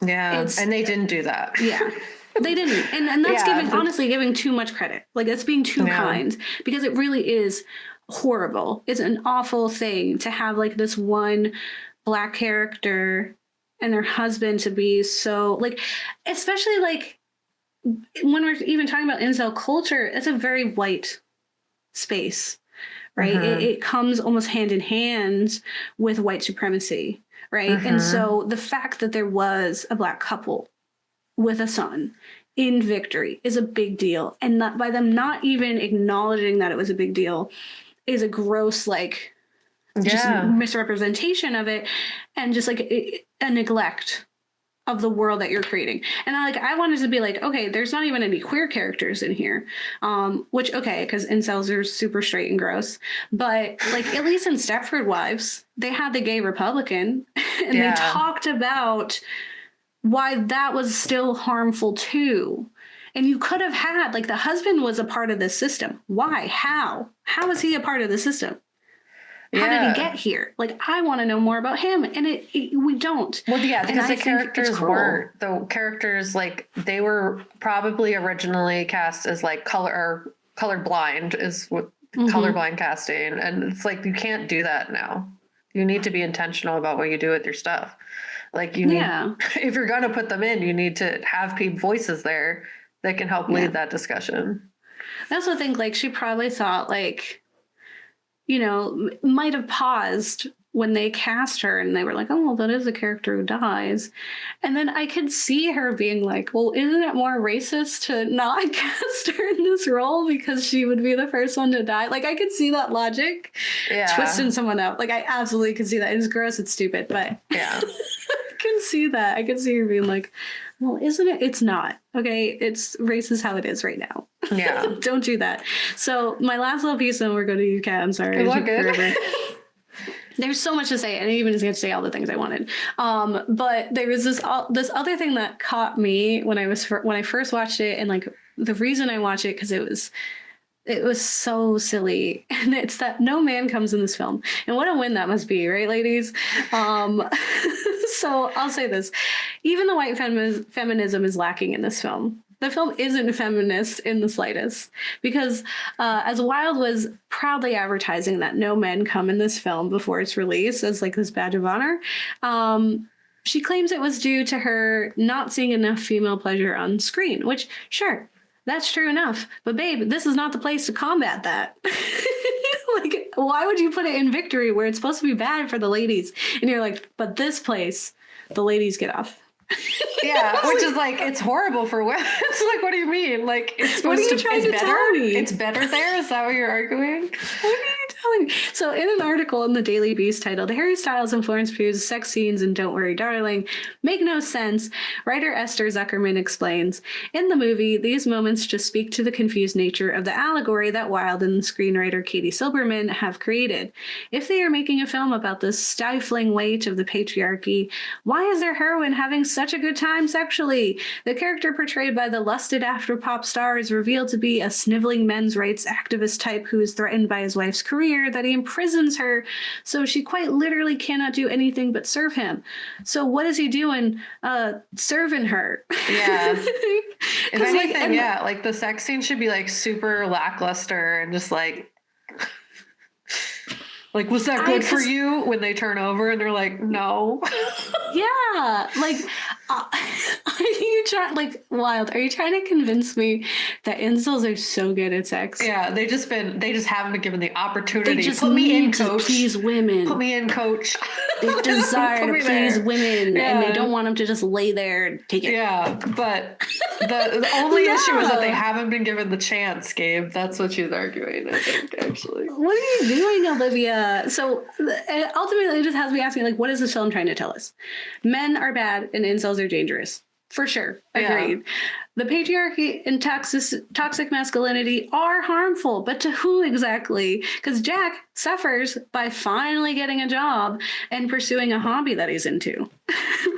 Yeah, and they didn't do that. Yeah. They didn't. And that's giving too much credit. Like, that's being too kind, because it really is horrible. It's an awful thing to have like this one Black character and their husband to be so like, especially like when we're even talking about incel culture, it's a very white space, right? It comes almost hand in hand with white supremacy, right? And so the fact that there was a Black couple with a son in Victory is a big deal. And that by them not even acknowledging that it was a big deal is a gross, like, just misrepresentation of it, and just like a neglect of the world that you're creating. And I wanted to be like, okay, there's not even any queer characters in here, which, okay, because incels are super straight and gross. But like, at least in Stepford Wives, they had the gay Republican, and they talked about why that was still harmful too. And you could have had, like, the husband was a part of this system. Why? How is he a part of the system? How did he get here? Like, I want to know more about him. And we don't. Well, yeah, because the characters weren't. The characters, like, they were probably originally cast as like colorblind is what colorblind casting. And it's like, you can't do that now. You need to be intentional about what you do with your stuff. Like, you need, if you're going to put them in, you need to have voices there that can help lead that discussion. I also think, like, she probably thought, like, you know, might have paused when they cast her and they were like, oh, well, that is a character who dies. And then I could see her being like, well, isn't it more racist to not cast her in this role because she would be the first one to die? Like, I could see that logic twisting someone up. Like, I absolutely could see that. It's gross. It's stupid. But I can see that. I can see her being like, well, isn't it? It's not. Okay. It's race is how it is right now. Yeah. Don't do that. So my last little piece, and we're going to you, Kat. I'm sorry. There's so much to say, and I didn't even get to say all the things I wanted. But there was this other thing that caught me when I first watched it, and like the reason I watched it because it was so silly, and it's that no man comes in this film, and what a win that must be, right, ladies? So I'll say this: even the white feminism is lacking in this film. The film isn't feminist in the slightest, because as Wilde was proudly advertising that no men come in this film before its release as like this badge of honor, she claims it was due to her not seeing enough female pleasure on screen, which, sure, that's true enough. But babe, this is not the place to combat that. Like, why would you put it in Victory where it's supposed to be bad for the ladies? And you're like, but this place, the ladies get off. Yeah, which is like, it's horrible for women. It's like, what do you mean? Like, it's supposed to be better. It's better there. Is that what you're arguing? What are you telling you. So in an article in the Daily Beast titled Harry Styles and Florence Pugh's sex scenes in Don't Worry Darling make no sense, writer Esther Zuckerman explains, in the movie, these moments just speak to the confused nature of the allegory that Wilde and screenwriter Katie Silberman have created. If they are making a film about the stifling weight of the patriarchy, why is their heroine having such a good time sexually? The character portrayed by the lusted after pop star is revealed to be a sniveling men's rights activist type who is threatened by his wife's career that he imprisons her, so she quite literally cannot do anything but serve him. So what is he doing? Serving her. Yeah. If anything, like the sex scene should be like super lackluster and just like was that good for you? When they turn over and they're like, no. Yeah, like, are you trying, Wilde, are you trying to convince me that incels are so good at sex? Yeah, they just haven't been given the opportunity. They just put me in, to coach. Please women. Put me in, coach. They desire to please there. women, and they don't want them to just lay there and take it. Yeah, but the only issue is that they haven't been given the chance, Gabe. That's what she's arguing, I think, actually. What are you doing, Olivia? So ultimately, it just has me asking, like, what is this film trying to tell us? Men are bad and incels are dangerous. For sure. Agreed. Yeah. The patriarchy and toxic masculinity are harmful, but to who exactly? Because Jack suffers by finally getting a job and pursuing a hobby that he's into,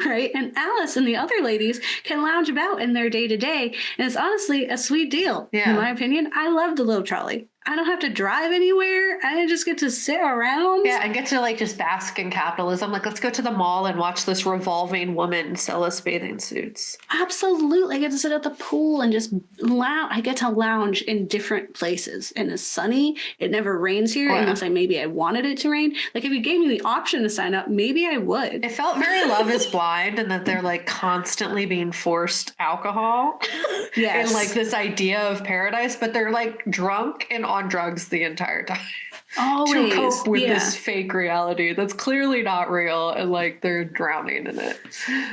right? And Alice and the other ladies can lounge about in their day-to-day, and it's honestly a sweet deal. Yeah. In my opinion, I love the little trolley. I don't have to drive anywhere. I just get to sit around. Yeah, and get to like just bask in capitalism. Like, let's go to the mall and watch this revolving woman sell us bathing suits. Absolutely. I get to sit at the pool and just lounge. I get to lounge in different places. And it's sunny. It never rains here unless I wanted it to rain. Like, if you gave me the option to sign up, maybe I would. It felt very Love is Blind, and that they're like constantly being forced alcohol. Yes. And like this idea of paradise, but they're like drunk and on drugs the entire time. Always. To cope with this fake reality that's clearly not real, and like they're drowning in it.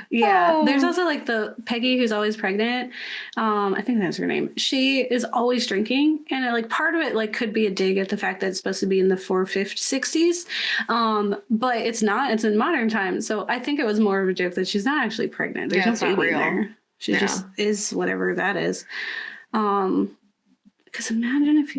Yeah. There's also like the Peggy who's always pregnant. I think that's her name. She is always drinking, and like part of it like could be a dig at the fact that it's supposed to be in the 60s. But it's not. It's in modern times. So I think it was more of a joke that she's not actually pregnant. There's no baby in there. She just is whatever that is. Because imagine if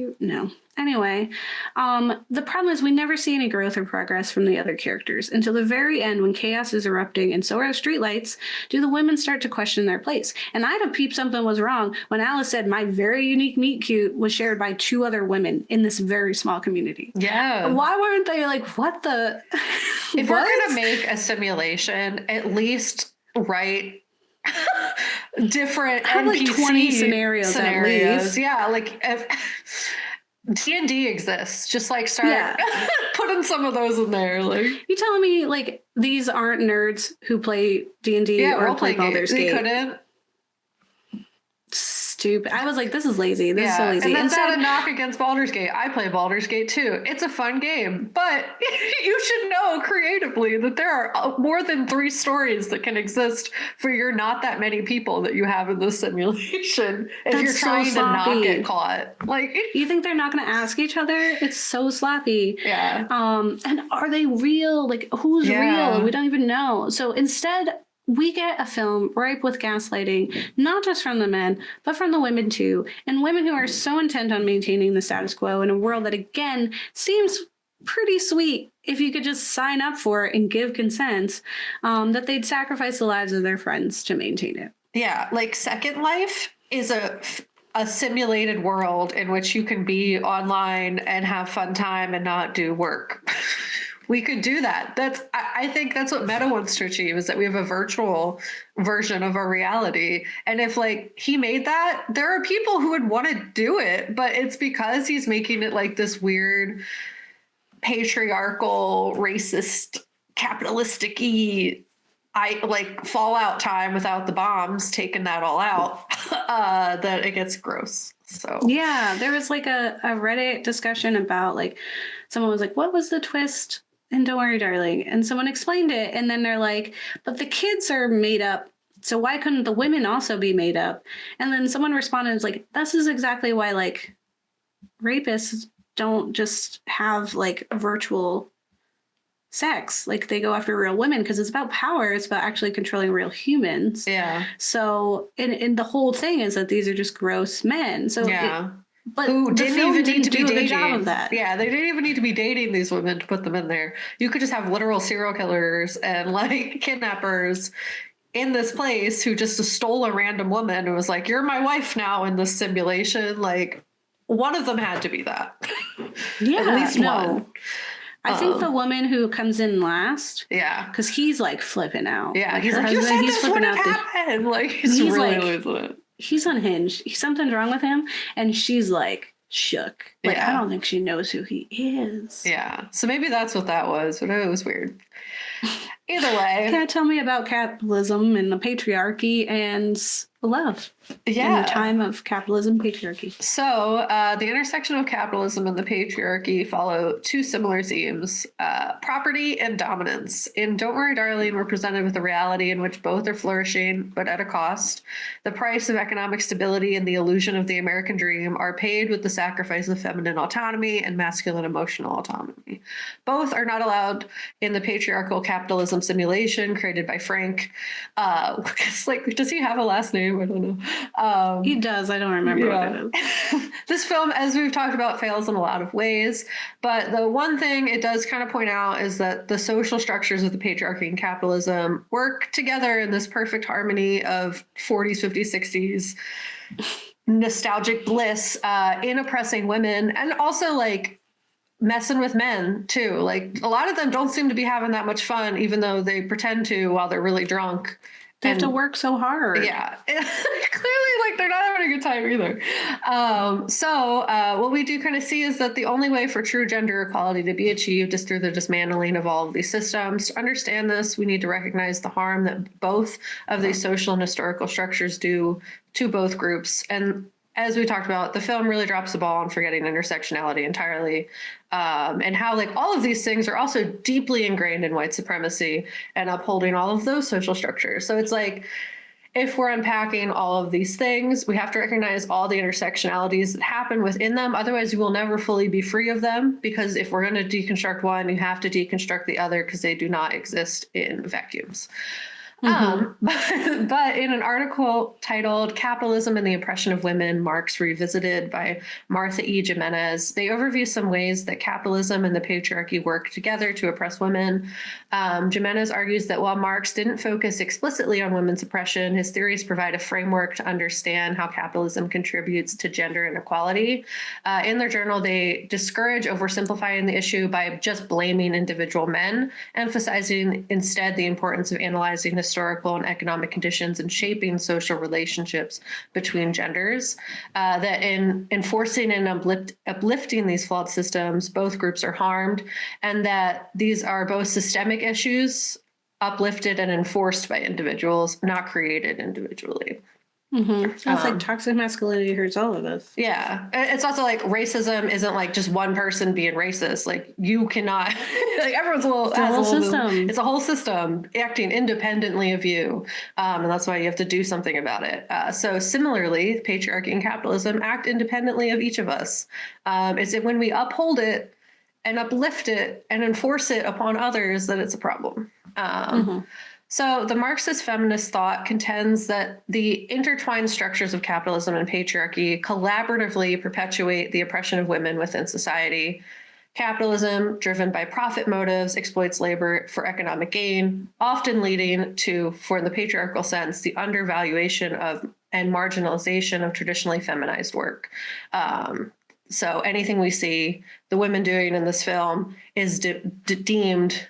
Anyway, the problem is we never see any growth or progress from the other characters until the very end when chaos is erupting and so are streetlights. Do the women start to question their place? And I'd have peeped something was wrong when Alice said my very unique meet cute was shared by 2 other women in this very small community. Yeah. Why weren't they like, what the? If we're going to make a simulation, at least write different have NPC like 20 scenarios at least. Yeah, like if D&D exists, just like start putting some of those in there. Like, you telling me like these aren't nerds who play D&D or play Baldur's Gate? They couldn't. Stupid. I was like, this is lazy. This is so lazy. And that's not a knock against Baldur's Gate. I play Baldur's Gate too. It's a fun game, but you should know creatively that there are more than 3 stories that can exist for your not that many people that you have in this simulation. If you're trying to not get caught, like, you think they're not going to ask each other? It's so sloppy. Yeah. And are they real? Like, who's real? We don't even know. So instead, we get a film ripe with gaslighting, not just from the men, but from the women too. And women who are so intent on maintaining the status quo in a world that, again, seems pretty sweet if you could just sign up for it and give consent, that they'd sacrifice the lives of their friends to maintain it. Yeah, like Second Life is a simulated world in which you can be online and have fun time and not do work. We could do that. I think that's what Meta wants to achieve, is that we have a virtual version of our reality. And if like he made that, there are people who would want to do it, but it's because he's making it like this weird patriarchal, racist, capitalistic-y, like Fallout time without the bombs, taking that all out, that it gets gross. So yeah, there was like a Reddit discussion about like, someone was like, what was the twist? And Don't Worry, Darling. And someone explained it. And then they're like, but the kids are made up. So why couldn't the women also be made up? And then someone responded, was like, this is exactly why like rapists don't just have like virtual sex. Like they go after real women because it's about power. It's about actually controlling real humans. Yeah. So, and the whole thing is that these are just gross men. So, Yeah. but who the didn't film even need didn't to be do a dating. good job of that. Yeah, they didn't even need to be dating these women to put them in there. You could just have literal serial killers and like kidnappers in this place who just stole a random woman and was like, "You're my wife now" in this simulation. Like, one of them had to be that. Yeah, at least one. I think the woman who comes in last. Yeah, because he's like flipping out. Yeah, like, he's her like, "You husband, said he's this flipping wouldn't out. happen." Like, he's really like, losing it. He's unhinged. Something's wrong with him, and she's like shook. Like, I don't think she knows who he is. Yeah, so maybe that's what that was, but it was weird. Either way. Yeah, tell me about capitalism and the patriarchy and love. Yeah. In the time of capitalism, patriarchy. So the intersection of capitalism and the patriarchy follow two similar themes, property and dominance. In Don't Worry, Darling, we're presented with a reality in which both are flourishing, but at a cost. The price of economic stability and the illusion of the American dream are paid with the sacrifice of feminine autonomy and masculine emotional autonomy. Both are not allowed in the patriarchal capitalism simulation created by Frank. Like, does he have a last name? I don't know. He does. I don't remember what it is. This film, as we've talked about, fails in a lot of ways. But the one thing it does kind of point out is that the social structures of the patriarchy and capitalism work together in this perfect harmony of 40s, 50s, 60s nostalgic bliss in oppressing women, and also like messing with men too. Like, a lot of them don't seem to be having that much fun, even though they pretend to while they're really drunk. They have to work so hard. Yeah. Clearly, like, they're not having a good time either. So what we do kind of see is that the only way for true gender equality to be achieved is through the dismantling of all of these systems. To understand this, we need to recognize the harm that both of these social and historical structures do to both groups. And as we talked about, the film really drops the ball on forgetting intersectionality entirely, and how like all of these things are also deeply ingrained in white supremacy and upholding all of those social structures. So it's like, if we're unpacking all of these things, we have to recognize all the intersectionalities that happen within them. Otherwise, you will never fully be free of them, because if we're going to deconstruct one, you have to deconstruct the other, because they do not exist in vacuums. But in an article titled "Capitalism and the Oppression of Women, Marx Revisited" by Martha E. Jimenez, they overview some ways that capitalism and the patriarchy work together to oppress women. Jimenez argues that while Marx didn't focus explicitly on women's oppression, his theories provide a framework to understand how capitalism contributes to gender inequality. In their journal, they discourage oversimplifying the issue by just blaming individual men, emphasizing instead the importance of analyzing historical and economic conditions and shaping social relationships between genders. That in enforcing and uplifting these flawed systems, both groups are harmed, and that these are both systemic issues uplifted and enforced by individuals, not created individually. That's like toxic masculinity hurts all of us. Yeah. It's also like racism isn't like just one person being racist. Like, you cannot, like, everyone's a little, it's a whole system. It's a whole system acting independently of you. And that's why you have to do something about it. So similarly, patriarchy and capitalism act independently of each of us. It's when we uphold it and uplift it and enforce it upon others that it's a problem. So the Marxist feminist thought contends that the intertwined structures of capitalism and patriarchy collaboratively perpetuate the oppression of women within society. Capitalism, driven by profit motives, exploits labor for economic gain, often leading to, for the patriarchal sense, the undervaluation of and marginalization of traditionally feminized work. So anything we see the women doing in this film is deemed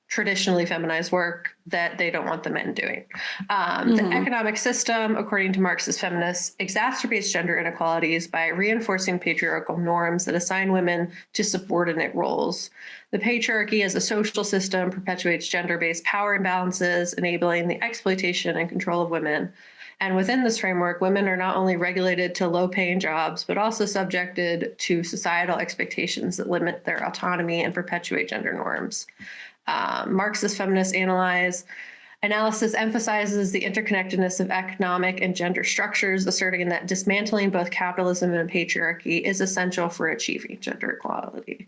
traditionally feminized work that they don't want the men doing. The economic system, according to Marxist feminists, exacerbates gender inequalities by reinforcing patriarchal norms that assign women to subordinate roles. The patriarchy as a social system perpetuates gender-based power imbalances, enabling the exploitation and control of women. And within this framework, women are not only regulated to low-paying jobs, but also subjected to societal expectations that limit their autonomy and perpetuate gender norms. Marxist feminists analyze Analysis emphasizes the interconnectedness of economic and gender structures, asserting that dismantling both capitalism and patriarchy is essential for achieving gender equality.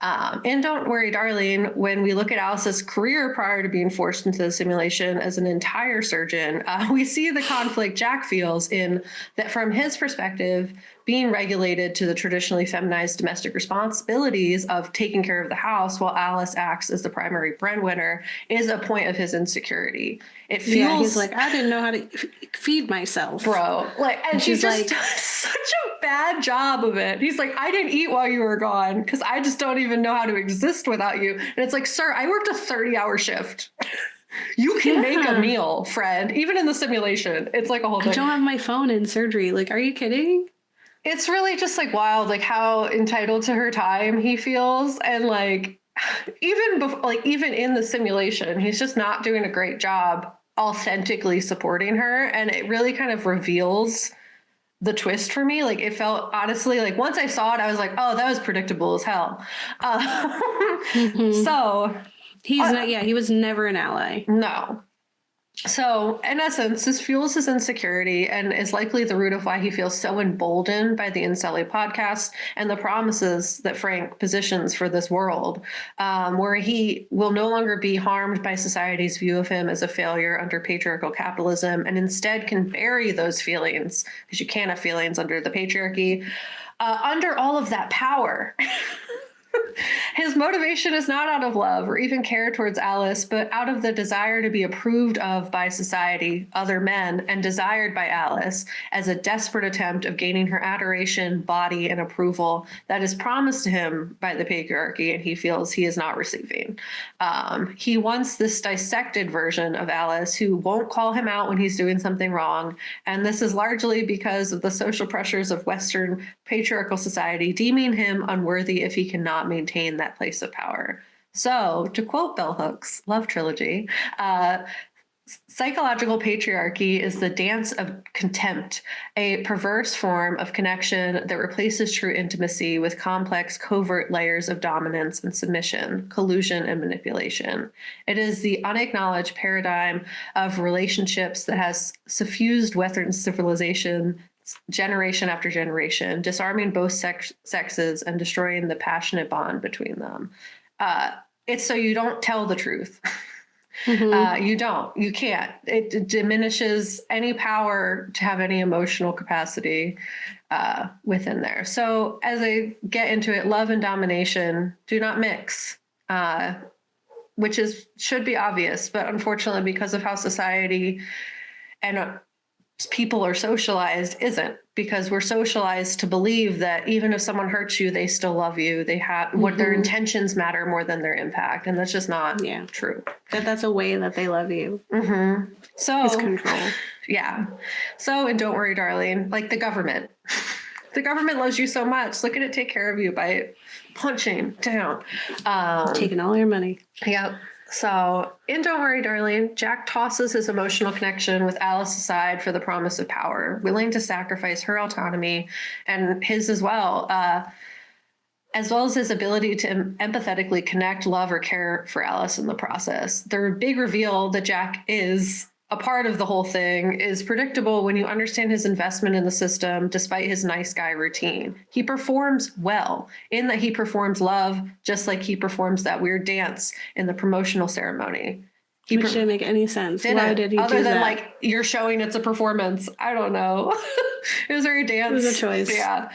And Don't Worry, Darling, when we look at Alice's career prior to being forced into the simulation as an entire surgeon, we see the conflict Jack feels in that from his perspective, being regulated to the traditionally feminized domestic responsibilities of taking care of the house while Alice acts as the primary breadwinner is a point of his insecurity. It feels he's like, I didn't know how to feed myself, bro. Like, and she just does such a bad job of it. He's like, I didn't eat while you were gone because I just don't even know how to exist without you. And it's like, sir, I worked a 30-hour shift. You can make a meal, Fred, even in the simulation. It's like a whole thing. I don't have my phone in surgery. Like, are you kidding? It's really just like wild, like how entitled to her time he feels. And like, even in the simulation, he's just not doing a great job authentically supporting her. And it really kind of reveals the twist for me. Like, it felt, honestly, like once I saw it, I was like, oh, that was predictable as hell. So he's not, he was never an ally. No. So, in essence, this fuels his insecurity and is likely the root of why he feels so emboldened by the Incel podcast and the promises that Frank positions for this world, where he will no longer be harmed by society's view of him as a failure under patriarchal capitalism and instead can bury those feelings, because you can't have feelings under the patriarchy, under all of that power. His motivation is not out of love or even care towards Alice, but out of the desire to be approved of by society, other men, and desired by Alice as a desperate attempt of gaining her adoration, body, and approval that is promised to him by the patriarchy and he feels he is not receiving. He wants this dissected version of Alice who won't call him out when he's doing something wrong, and this is largely because of the social pressures of Western patriarchal society deeming him unworthy if he cannot maintain that place of power. So, to quote Bell Hooks' love trilogy, psychological patriarchy is the dance of contempt, a perverse form of connection that replaces true intimacy with complex, covert layers of dominance and submission, collusion and manipulation. It is the unacknowledged paradigm of relationships that has suffused Western civilization generation after generation, disarming both sexes and destroying the passionate bond between them. It's so you don't tell the truth. You can't. It diminishes any power to have any emotional capacity within there. So as I get into it, love and domination do not mix, which should be obvious, but unfortunately, because of how society and people are socialized, isn't, because we're socialized to believe that even if someone hurts you, they still love you. They have what their intentions matter more than their impact. And that's just not true. That's a way that they love you. So it's control. Yeah. So, and Don't Worry, Darling, like the government loves you so much. Look at it take care of you by punching down. Taking all your money. Yep. So, in Don't Worry, Darling, Jack tosses his emotional connection with Alice aside for the promise of power, willing to sacrifice her autonomy and his as well as his ability to empathetically connect, love, or care for Alice in the process. The big reveal that Jack is a part of the whole thing is predictable when you understand his investment in the system despite his nice guy routine. He performs well in that he performs love just like he performs that weird dance in the promotional ceremony. Which didn't make any sense. Why did he do that? Other than like, you're showing it's a performance. I don't know. It was very dance. It was a choice. Yeah.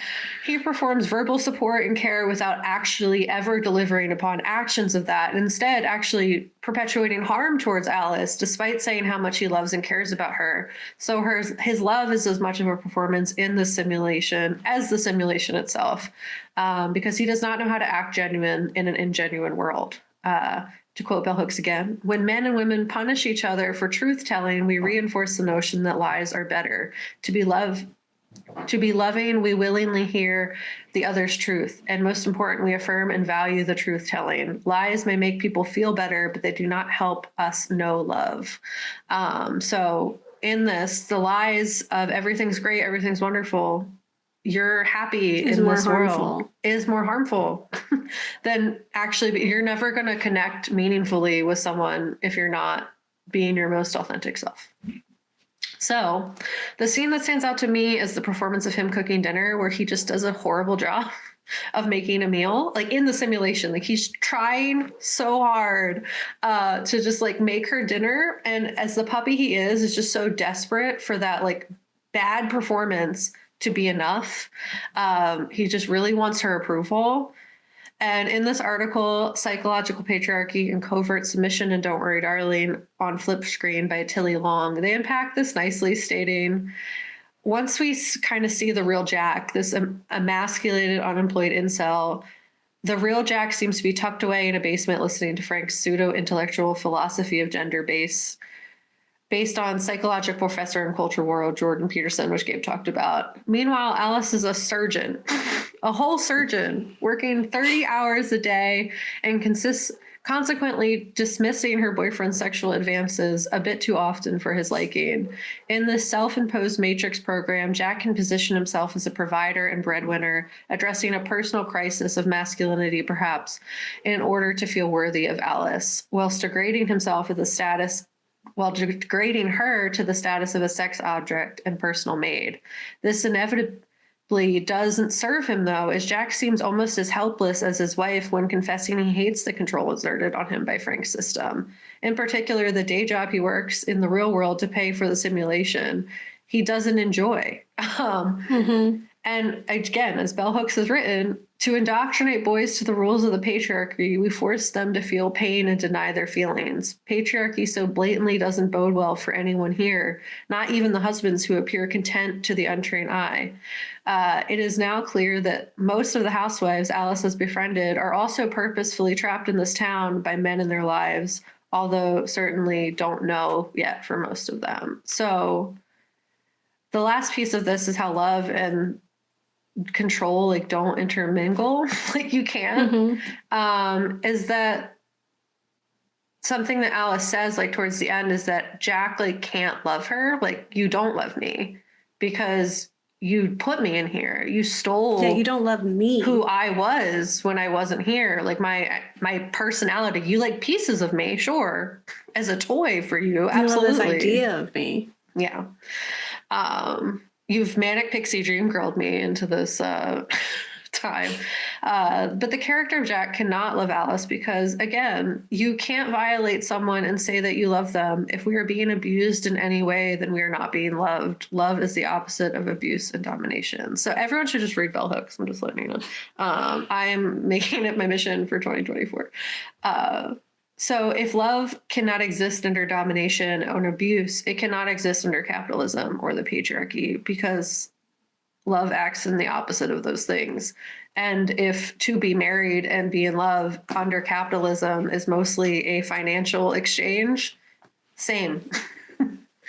He performs verbal support and care without actually ever delivering upon actions of that. And instead, actually perpetuating harm towards Alice, despite saying how much he loves and cares about her. So his love is as much of a performance in the simulation as the simulation itself, because he does not know how to act genuine in an ingenuine world. To quote Bell Hooks again, when men and women punish each other for truth-telling, we reinforce the notion that lies are better. To be loving, we willingly hear the other's truth. And most important, we affirm and value the truth-telling. Lies may make people feel better, but they do not help us know love. So in this, the lies of everything's great, everything's wonderful, you're happy in this world is more harmful than actually, you're never going to connect meaningfully with someone if you're not being your most authentic self. So the scene that stands out to me is the performance of him cooking dinner, where he just does a horrible job of making a meal, like in the simulation. Like he's trying so hard to just like make her dinner. And as the puppy he is just so desperate for that like bad performance to be enough. He just really wants her approval. And in this article, Psychological Patriarchy and Covert Submission and Don't Worry, Darling, on Flip Screen by Tilly Long, they unpack this nicely, stating, once we kind of see the real Jack, this emasculated, unemployed incel, the real Jack seems to be tucked away in a basement listening to Frank's pseudo-intellectual philosophy of gender based on psychological professor in culture war Jordan Peterson, which Gabe talked about. Meanwhile, Alice is a surgeon, a whole surgeon, working 30 hours a day and consequently dismissing her boyfriend's sexual advances a bit too often for his liking. In this self-imposed Matrix program, Jack can position himself as a provider and breadwinner, addressing a personal crisis of masculinity, perhaps, in order to feel worthy of Alice, whilst degrading himself with the status while degrading her to the status of a sex object and personal maid. This inevitably doesn't serve him, though, as Jack seems almost as helpless as his wife when confessing he hates the control exerted on him by Frank's system. In particular, the day job he works in the real world to pay for the simulation, he doesn't enjoy. And again, as Bell Hooks has written, to indoctrinate boys to the rules of the patriarchy, we force them to feel pain and deny their feelings. Patriarchy so blatantly doesn't bode well for anyone here, not even the husbands who appear content to the untrained eye. It is now clear that most of the housewives Alice has befriended are also purposefully trapped in this town by men in their lives, although certainly don't know yet for most of them. So the last piece of this is how love and control like don't intermingle like you can't. Is that something that Alice says like towards the end, is that Jack like can't love her, like you don't love me because you put me in here, you stole, you don't love me, who I was when I wasn't here, like my personality, you like pieces of me, sure, as a toy for you, absolutely, this idea of me, yeah. You've manic pixie dream girled me into this time. But the character of Jack cannot love Alice because, again, you can't violate someone and say that you love them. If we are being abused in any way, then we are not being loved. Love is the opposite of abuse and domination. So everyone should just read Bell Hooks. I'm just letting you know. I'm making it my mission for 2024. So if love cannot exist under domination or abuse, it cannot exist under capitalism or the patriarchy, because love acts in the opposite of those things. And if to be married and be in love under capitalism is mostly a financial exchange, same.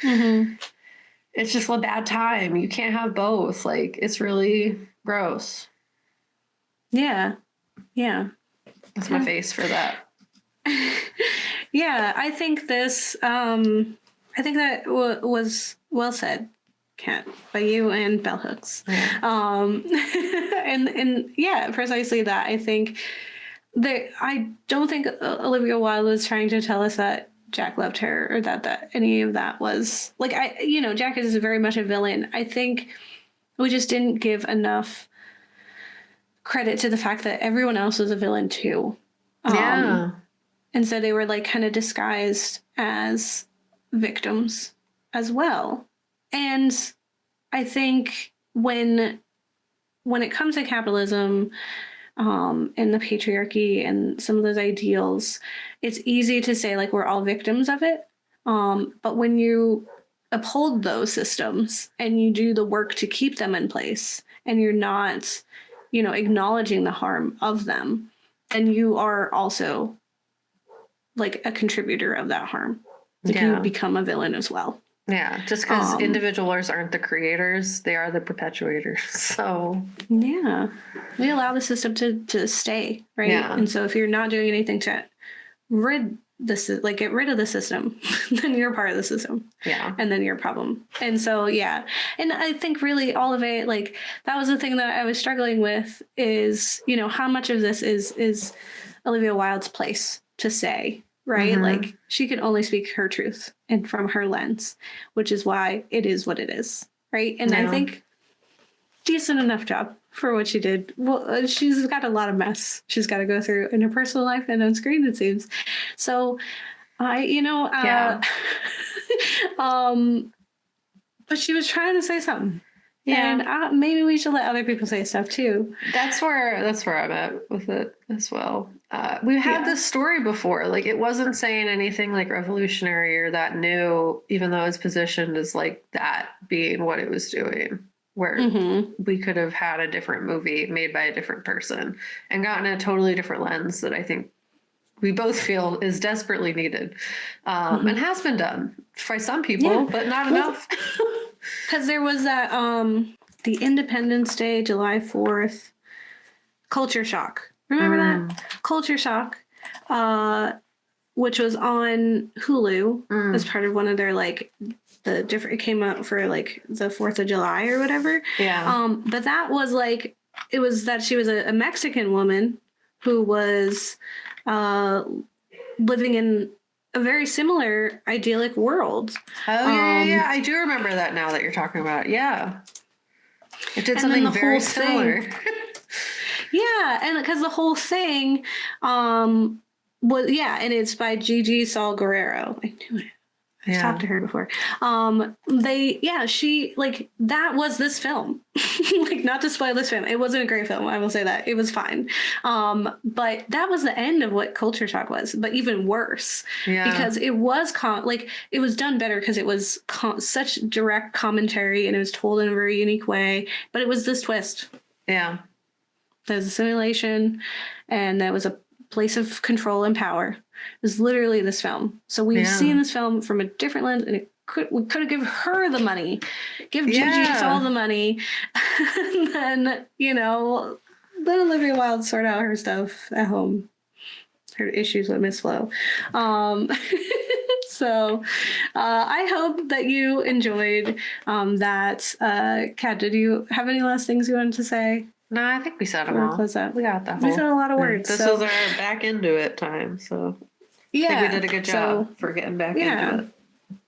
It's just a bad time. You can't have both. Like, it's really gross. Yeah. That's my face for that. Yeah, I think this, I think that was well said, Kat, by you and Bell Hooks. And yeah, precisely that. I think that I don't think Olivia Wilde was trying to tell us that Jack loved her or that any of that was like, Jack is very much a villain. I think we just didn't give enough credit to the fact that everyone else was a villain too. And so they were like kind of disguised as victims as well. And I think when it comes to capitalism and the patriarchy and some of those ideals, it's easy to say like we're all victims of it. But when you uphold those systems and you do the work to keep them in place and you're not, acknowledging the harm of them, then you are also like a contributor of that harm. Like you become a villain as well. Yeah, just because individuals aren't the creators, they are the perpetuators. So yeah, we allow the system to stay, right? Yeah. And so if you're not doing anything to get rid of the system, then you're part of the system. Yeah, and then you're a problem. And so and I think really all of it, like that was the thing that I was struggling with is how much of this is Olivia Wilde's place to say right? Mhm. Like she can only speak her truth and from her lens, which is why it is what it is, right? And I Yeah. think decent enough job for what she did. Well, she's got a lot of mess she's got to go through in her personal life and on screen, it seems. So Yeah. but she was trying to say something. Yeah. And maybe we should let other people say stuff too. That's where I'm at with it as well. We've had this story before. Like, it wasn't saying anything like revolutionary or that new, even though it's positioned as like that being what it was doing. Where we could have had a different movie made by a different person and gotten a totally different lens that I think we both feel is desperately needed, and has been done by some people, but not enough. Because there was that the Independence Day, July 4th, Culture Shock. Remember that? Culture Shock, which was on Hulu as part of one of their like the different. It came out for like the 4th of July or whatever. Yeah. But that was like it was that she was a Mexican woman who was living in a very similar idyllic world. Oh, yeah. I do remember that now that you're talking about it. Yeah. It did something very similar. Yeah, and because the whole thing was, and it's by Gigi Saul Guerrero. I knew it. I've talked to her before. She, like, that was this film. Like, not to spoil this film. It wasn't a great film, I will say that. It was fine. But that was the end of what Culture Shock was, but even worse. Yeah. Because it was, it was done better because it was such direct commentary and it was told in a very unique way. But it was this twist. Yeah. There's a simulation and that was a place of control and power. It was literally this film. So we've seen this film from a different lens, and we could have given her the money, give Gigi all the money, and then let Olivia Wilde sort out her stuff at home, her issues with Miss Flo. So I hope that you enjoyed that. Kat, did you have any last things you wanted to say? No, I think we said them all. Close out. We got that. We said a lot of words. This is our back into it time, so I think we did a good job for getting back into it.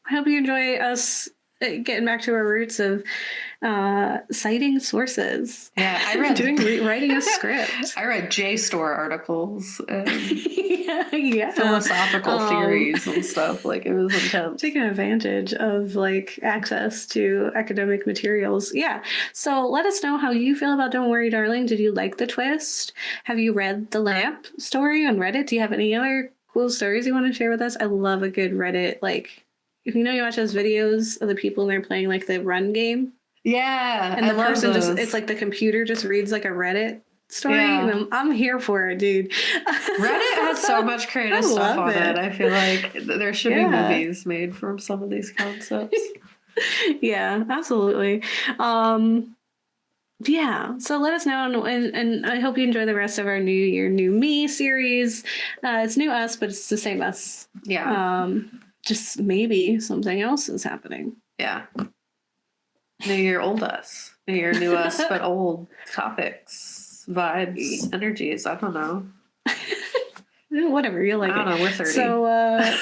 I hope you enjoy us getting back to our roots of citing sources. Yeah, I read writing a script. I read JSTOR articles and yeah. philosophical theories and stuff. Like, it was intense. Taking advantage of like access to academic materials. Yeah. So let us know how you feel about Don't Worry, Darling. Did you like the twist? Have you read the Lamp story on Reddit? Do you have any other cool stories you want to share with us? I love a good Reddit, like, if you watch those videos of the people and they're playing like the run game. Yeah. And the person it's like the computer just reads like a Reddit story. Yeah. And I'm here for it, dude. Reddit has so much creative stuff on it. I feel like there should be movies made from some of these concepts. Yeah, absolutely. Yeah, so let us know, and I hope you enjoy the rest of our New Year, New Me series. It's new us, but it's the same us. Yeah. Just maybe something else is happening. Yeah. New Year, old us. New Year, new us, but old topics, vibes, energies. I don't know. Whatever, you'll like it. I don't know, we're 30. So,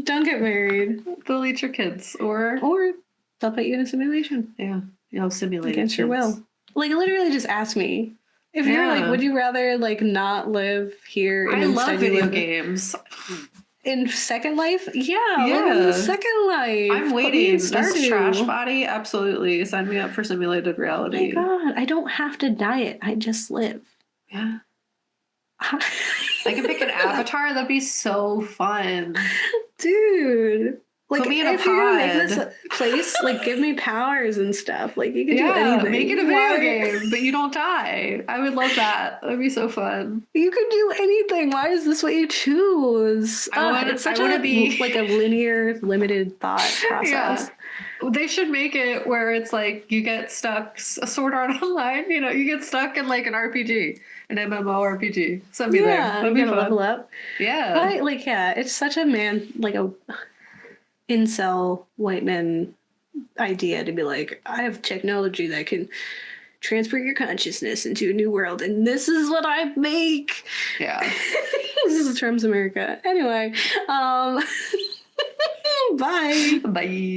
don't get married. Delete your kids, or they'll put you in a simulation. Yeah. Simulated against your will. Like, literally just ask me. If you're like, would you rather like not live here? And I love video games. In Second Life? Yeah. In the Second Life. I'm waiting. This trash body? Absolutely. Sign me up for simulated reality. Oh my God. I don't have to diet. I just live. Yeah. I can pick an avatar. That'd be so fun. Dude. Like, put me in a pod. You're gonna make this place, like, give me powers and stuff. Like, you can do anything. Make it a video game, but you don't die. I would love that. That'd be so fun. You can do anything. Why is this what you choose? It's such a linear, limited thought process. Yeah. They should make it where it's like you get stuck, a Sword Art Online, you get stuck in like an RPG, an MMORPG. Send me there. That'd be fun. Level up. Yeah. It's such a incel white man idea to be like, I have technology that can transport your consciousness into a new world, and this is what I make. Yeah. This This is Trump's America. Anyway, bye. Bye.